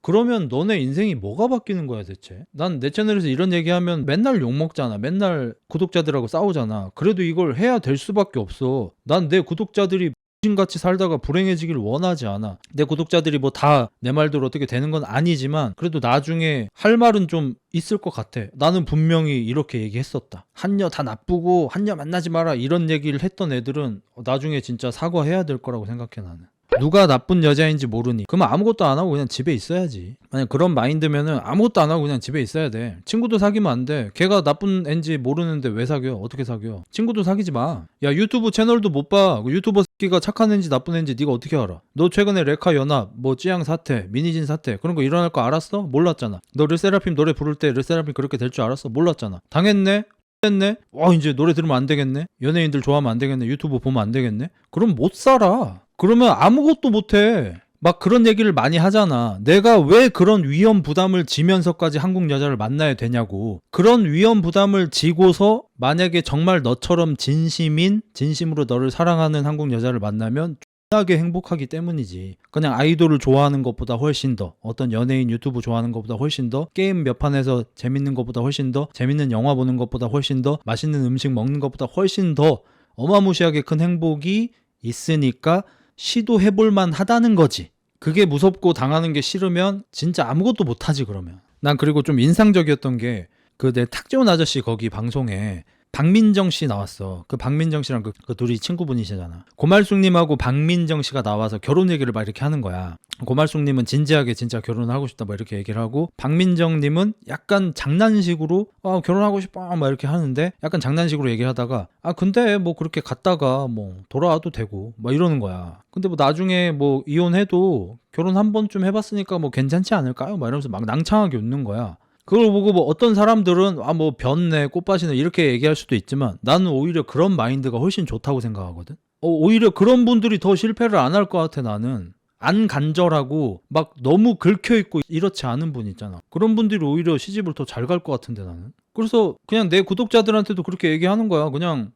그러면 너네 인생이 뭐가 바뀌는 거야 대체? 난 내 채널에서 이런 얘기하면 맨날 욕먹잖아. 맨날 구독자들하고 싸우잖아. 그래도 이걸 해야 될 수밖에 없어. 난 내 구독자들이 같이 살다가 불행해지길 원하지 않아. 내 구독자들이 뭐 다 내 말대로 어떻게 되는 건 아니지만 그래도 나중에 할 말은 좀 있을 것 같아. 나는 분명히 이렇게 얘기했었다. 한여 다 나쁘고 한여 만나지 마라 이런 얘기를 했던 애들은 나중에 진짜 사과해야 될 거라고 생각해 나는. 누가 나쁜 여자인지 모르니 그러면 아무것도 안 하고 그냥 집에 있어야지. 만약 그런 마인드면은 아무것도 안 하고 그냥 집에 있어야 돼. 친구도 사귀면 안 돼. 걔가 나쁜 앤지 모르는데 왜 사겨? 어떻게 사겨? 친구도 사귀지 마. 야 유튜브 채널도 못 봐. 유튜버 새끼가 착한 앤지 나쁜 앤지 네가 어떻게 알아? 너 최근에 레카 연합 뭐 찌양 사태 미니진 사태 그런 거 일어날 거 알았어? 몰랐잖아. 너 르세라핌 노래 부를 때 르세라핌 그렇게 될 줄 알았어? 몰랐잖아. 당했네? 했네? 이제 노래 들으면 안 되겠네? 연예인들 좋아하면 안 되겠네? 유튜브 보면 안 되겠네? 그럼 못 살아. 그러면 아무것도 못해. 막 그런 얘기를 많이 하잖아. 내가 왜 그런 위험 부담을 지면서까지 한국 여자를 만나야 되냐고. 그런 위험 부담을 지고서 만약에 정말 너처럼 진심으로 너를 사랑하는 한국 여자를 만나면 존나게 행복하기 때문이지. 그냥 아이돌을 좋아하는 것보다 훨씬 더, 어떤 연예인 유튜브 좋아하는 것보다 훨씬 더, 게임 몇 판에서 재밌는 것보다 훨씬 더, 재밌는 영화 보는 것보다 훨씬 더, 맛있는 음식 먹는 것보다 훨씬 더 어마무시하게 큰 행복이 있으니까 시도해볼만 하다는 거지. 그게 무섭고 당하는 게 싫으면 진짜 아무것도 못하지 그러면. 난 그리고 좀 인상적이었던 게 그 내 탁재훈 아저씨 거기 방송에 박민정 씨 나왔어. 그 박민정 씨랑 그 둘이 친구분이시잖아. 고말숙님하고 박민정 씨가 나와서 결혼 얘기를 막 이렇게 하는 거야. 고말숙님은 진지하게 진짜 결혼을 하고 싶다 막 이렇게 얘기를 하고 박민정님은 약간 장난식으로 결혼하고 싶어 막 이렇게 하는데 약간 장난식으로 얘기를 하다가 근데 뭐 그렇게 갔다가 뭐 돌아와도 되고 막 이러는 거야. 근데 뭐 나중에 뭐 이혼해도 결혼 한 번쯤 해봤으니까 뭐 괜찮지 않을까요? 막 이러면서 막 낭창하게 웃는 거야. 그걸 보고 뭐 어떤 사람들은 뭐 변네 꽃밭이네 이렇게 얘기할 수도 있지만 나는 오히려 그런 마인드가 훨씬 좋다고 생각하거든. 오히려 그런 분들이 더 실패를 안 할 것 같아. 나는 안 간절하고 막 너무 긁혀있고 이렇지 않은 분 있잖아. 그런 분들이 오히려 시집을 더 잘 갈 것 같은데 나는. 그래서 그냥 내 구독자들한테도 그렇게 얘기하는 거야. 그냥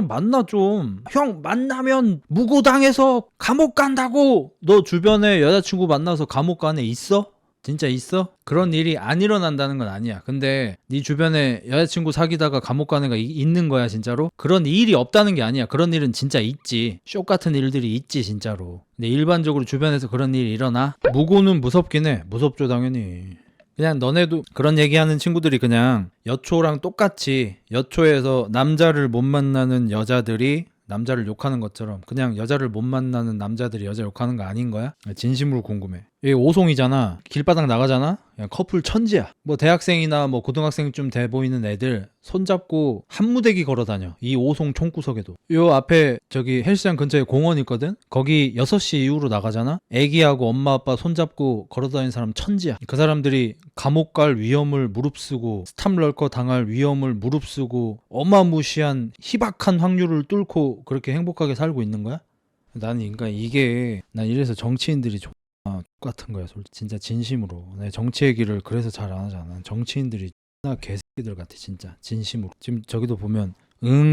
만나 좀. 형 만나면 무고당해서 감옥 간다고. 너 주변에 여자친구 만나서 감옥 간 애 있어? 진짜 있어? 그런 일이 안 일어난다는 건 아니야. 근데 네 주변에 여자친구 사귀다가 감옥 가는 애가 있는 거야 진짜로? 그런 일이 없다는 게 아니야. 그런 일은 진짜 있지. 쇼 같은 일들이 있지 진짜로. 근데 일반적으로 주변에서 그런 일이 일어나? 무고는 무섭긴 해. 무섭죠 당연히. 그냥 너네도 그런 얘기하는 친구들이 그냥 여초랑 똑같이 여초에서 남자를 못 만나는 여자들이 남자를 욕하는 것처럼 그냥 여자를 못 만나는 남자들이 여자 욕하는 거 아닌 거야? 진심으로 궁금해. 이게 오송이잖아. 길바닥 나가잖아? 그냥 커플 천지야. 뭐 대학생이나 뭐 고등학생쯤 돼 보이는 애들 손잡고 한무대기 걸어 다녀. 이 오송 총구석에도. 요 앞에 저기 헬스장 근처에 공원 있거든? 거기 6시 이후로 나가잖아? 애기하고 엄마 아빠 손잡고 걸어 다니는 사람 천지야. 그 사람들이 감옥 갈 위험을 무릅쓰고 스탑럴커 당할 위험을 무릅쓰고 어마무시한 희박한 확률을 뚫고 그렇게 행복하게 살고 있는 거야? 나는 난 이래서 정치인들이 똑같은 거야. 진짜 진심으로. 내 정치 얘기를 그래서 잘 안 하잖아. 정치인들이 나 개새끼들 같아 진짜 진심으로. 지금 저기도 보면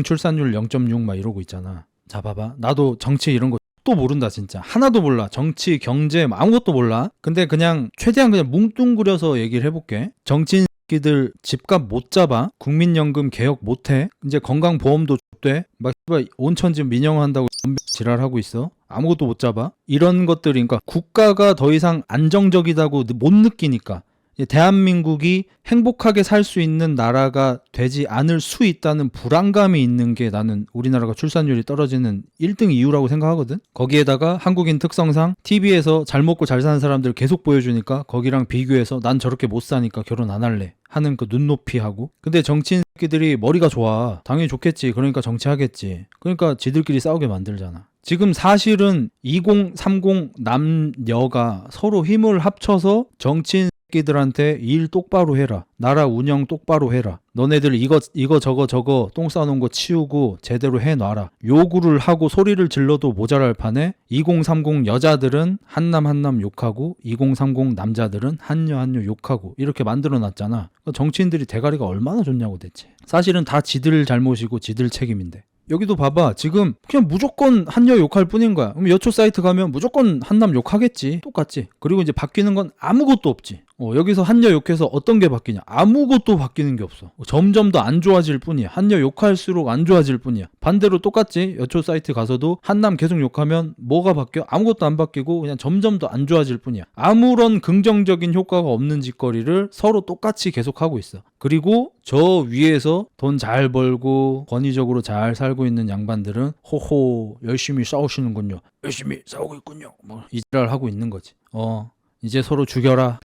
출산율 0.6 막 이러고 있잖아. 자 봐봐. 나도 정치 이런 거 또 모른다 진짜. 하나도 몰라. 정치, 경제 아무것도 몰라. 근데 그냥 최대한 그냥 뭉뚱그려서 얘기를 해볼게. 정치인 새끼들 집값 못 잡아. 국민연금 개혁 못해. 이제 건강보험도 돼. 막 온천 지금 민영화한다고 지랄하고 있어. 아무것도 못 잡아. 이런 것들이 그러니까 국가가 더 이상 안정적이다고 못 느끼니까 대한민국이 행복하게 살 수 있는 나라가 되지 않을 수 있다는 불안감이 있는 게 나는 우리나라가 출산율이 떨어지는 1등 이유라고 생각하거든. 거기에다가 한국인 특성상 TV에서 잘 먹고 잘 사는 사람들 계속 보여주니까 거기랑 비교해서 난 저렇게 못 사니까 결혼 안 할래 하는 그 눈높이하고. 근데 정치인 새끼들이 머리가 좋아. 당연히 좋겠지. 그러니까 정치하겠지. 그러니까 지들끼리 싸우게 만들잖아. 지금 사실은 2030 남녀가 서로 힘을 합쳐서 정치인 끼들한테 일 똑바로 해라. 나라 운영 똑바로 해라. 너네들 이거 저거 똥 싸놓은 거 치우고 제대로 해놔라. 요구를 하고 소리를 질러도 모자랄 판에 2030 여자들은 한남 욕하고 2030 남자들은 한여 욕하고 이렇게 만들어놨잖아. 정치인들이 대가리가 얼마나 좋냐고 대체. 사실은 다 지들 잘못이고 지들 책임인데. 여기도 봐봐. 지금 그냥 무조건 한여 욕할 뿐인 거야. 그럼 여초 사이트 가면 무조건 한남 욕하겠지. 똑같지. 그리고 이제 바뀌는 건 아무것도 없지. 여기서 한여 욕해서 어떤 게 바뀌냐? 아무것도 바뀌는 게 없어. 점점 더 안 좋아질 뿐이야. 한여 욕할수록 안 좋아질 뿐이야. 반대로 똑같지. 여초 사이트 가서도 한남 계속 욕하면 뭐가 바뀌어? 아무것도 안 바뀌고 그냥 점점 더 안 좋아질 뿐이야. 아무런 긍정적인 효과가 없는 짓거리를 서로 똑같이 계속하고 있어. 그리고 저 위에서 돈 잘 벌고 권위적으로 잘 살고 있는 양반들은 호호 열심히 싸우시는군요. 열심히 싸우고 있군요. 뭐 이지랄 하고 있는 거지. 이제 서로 죽여라.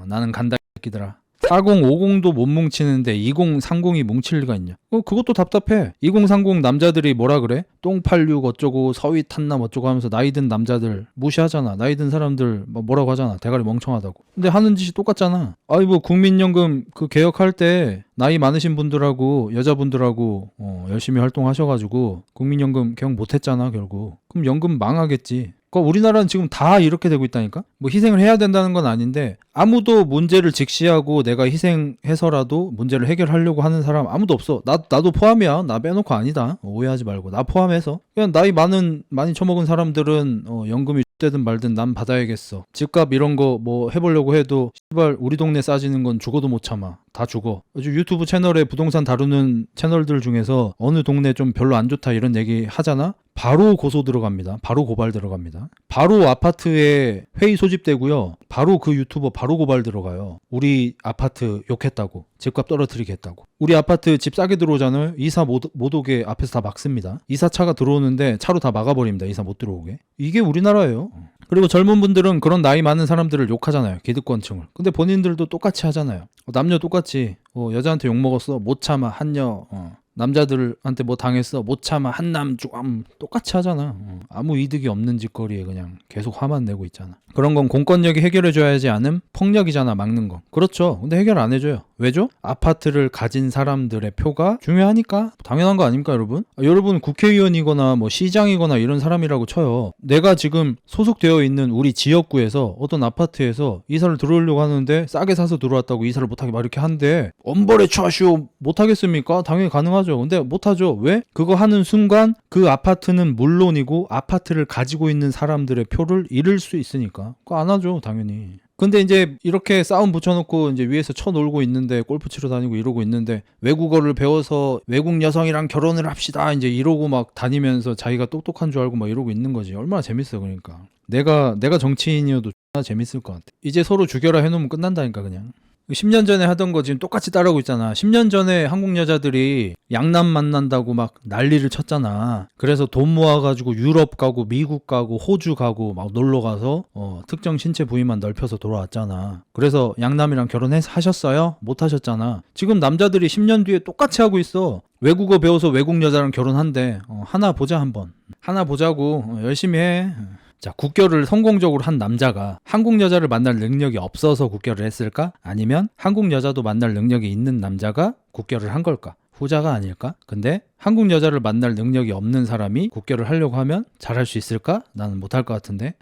나는 간다 새끼들아. 4050도 못 뭉치는데 2030이 뭉칠 리가 있냐? 그것도 답답해. 2030 남자들이 뭐라 그래? 똥86 어쩌고 서위 탔남 어쩌고 하면서 나이 든 남자들 무시하잖아. 나이 든 사람들 뭐라고 하잖아. 대가리 멍청하다고. 근데 하는 짓이 똑같잖아. 뭐 국민연금 그 개혁할 때 나이 많으신 분들하고 여자분들하고 열심히 활동하셔가지고 국민연금 개혁 못했잖아 결국. 그럼 연금 망하겠지. 우리나라는 지금 다 이렇게 되고 있다니까? 뭐 희생을 해야 된다는 건 아닌데 아무도 문제를 직시하고 내가 희생해서라도 문제를 해결하려고 하는 사람 아무도 없어. 나도 포함이야. 나 빼놓고 아니다. 오해하지 말고. 나 포함해서. 그냥 나이 많이 처먹은 사람들은 연금이 되든 말든 난 받아야겠어. 집값 이런 거 뭐 해보려고 해도 씨발 우리 동네 싸지는 건 죽어도 못 참아. 다 죽어. 유튜브 채널에 부동산 다루는 채널들 중에서 어느 동네 좀 별로 안 좋다 이런 얘기 하잖아? 바로 고소 들어갑니다. 바로 고발 들어갑니다. 바로 아파트에 회의 소집되고요. 바로 그 유튜버 바로 고발 들어가요. 우리 아파트 욕했다고. 집값 떨어뜨리겠다고. 우리 아파트 집 싸게 들어오잖아요. 이사 못 오게 앞에서 다 막습니다. 이사차가 들어오는데 차로 다 막아버립니다. 이사 못 들어오게. 이게 우리나라예요. 그리고 젊은 분들은 그런 나이 많은 사람들을 욕하잖아요. 기득권층을. 근데 본인들도 똑같이 하잖아요. 남녀 똑같이 여자한테 욕먹었어. 못 참아. 한여. 남자들한테 뭐 당했어. 못 참아. 한남 쭈암. 똑같이 하잖아. 아무 이득이 없는 짓거리에 그냥 계속 화만 내고 있잖아. 그런 건 공권력이 해결해줘야지 않음? 폭력이잖아 막는 건. 그렇죠. 근데 해결 안 해줘요. 왜죠? 아파트를 가진 사람들의 표가 중요하니까. 당연한 거 아닙니까 여러분? 여러분 국회의원이거나 뭐 시장이거나 이런 사람이라고 쳐요. 내가 지금 소속되어 있는 우리 지역구에서 어떤 아파트에서 이사를 들어오려고 하는데 싸게 사서 들어왔다고 이사를 못하게 막 이렇게 한데 엄벌에 처하시오. 못하겠습니까? 당연히 가능하죠. 근데 못하죠. 왜? 그거 하는 순간 그 아파트는 물론이고 아파트를 가지고 있는 사람들의 표를 잃을 수 있으니까. 그거 안 하죠 당연히. 근데 이제 이렇게 싸움 붙여놓고 이제 위에서 쳐놀고 있는데 골프 치러 다니고 이러고 있는데 외국어를 배워서 외국 여성이랑 결혼을 합시다 이제 이러고 막 다니면서 자기가 똑똑한 줄 알고 막 이러고 있는 거지. 얼마나 재밌어 그러니까. 내가 정치인이어도 존나 재밌을 것 같아. 이제 서로 죽여라 해놓으면 끝난다니까 그냥. 10년 전에 하던 거 지금 똑같이 따라하고 있잖아. 10년 전에 한국 여자들이 양남 만난다고 막 난리를 쳤잖아. 그래서 돈 모아가지고 유럽 가고 미국 가고 호주 가고 막 놀러 가서 특정 신체 부위만 넓혀서 돌아왔잖아. 그래서 양남이랑 결혼하셨어요? 못 하셨잖아. 지금 남자들이 10년 뒤에 똑같이 하고 있어. 외국어 배워서 외국 여자랑 결혼한대. 하나 보자 한번. 하나 보자고. 열심히 해. 자, 국결을 성공적으로 한 남자가 한국 여자를 만날 능력이 없어서 국결을 했을까? 아니면 한국 여자도 만날 능력이 있는 남자가 국결을 한 걸까? 후자가 아닐까? 근데 한국 여자를 만날 능력이 없는 사람이 국결을 하려고 하면 잘할 수 있을까? 나는 못할 것 같은데.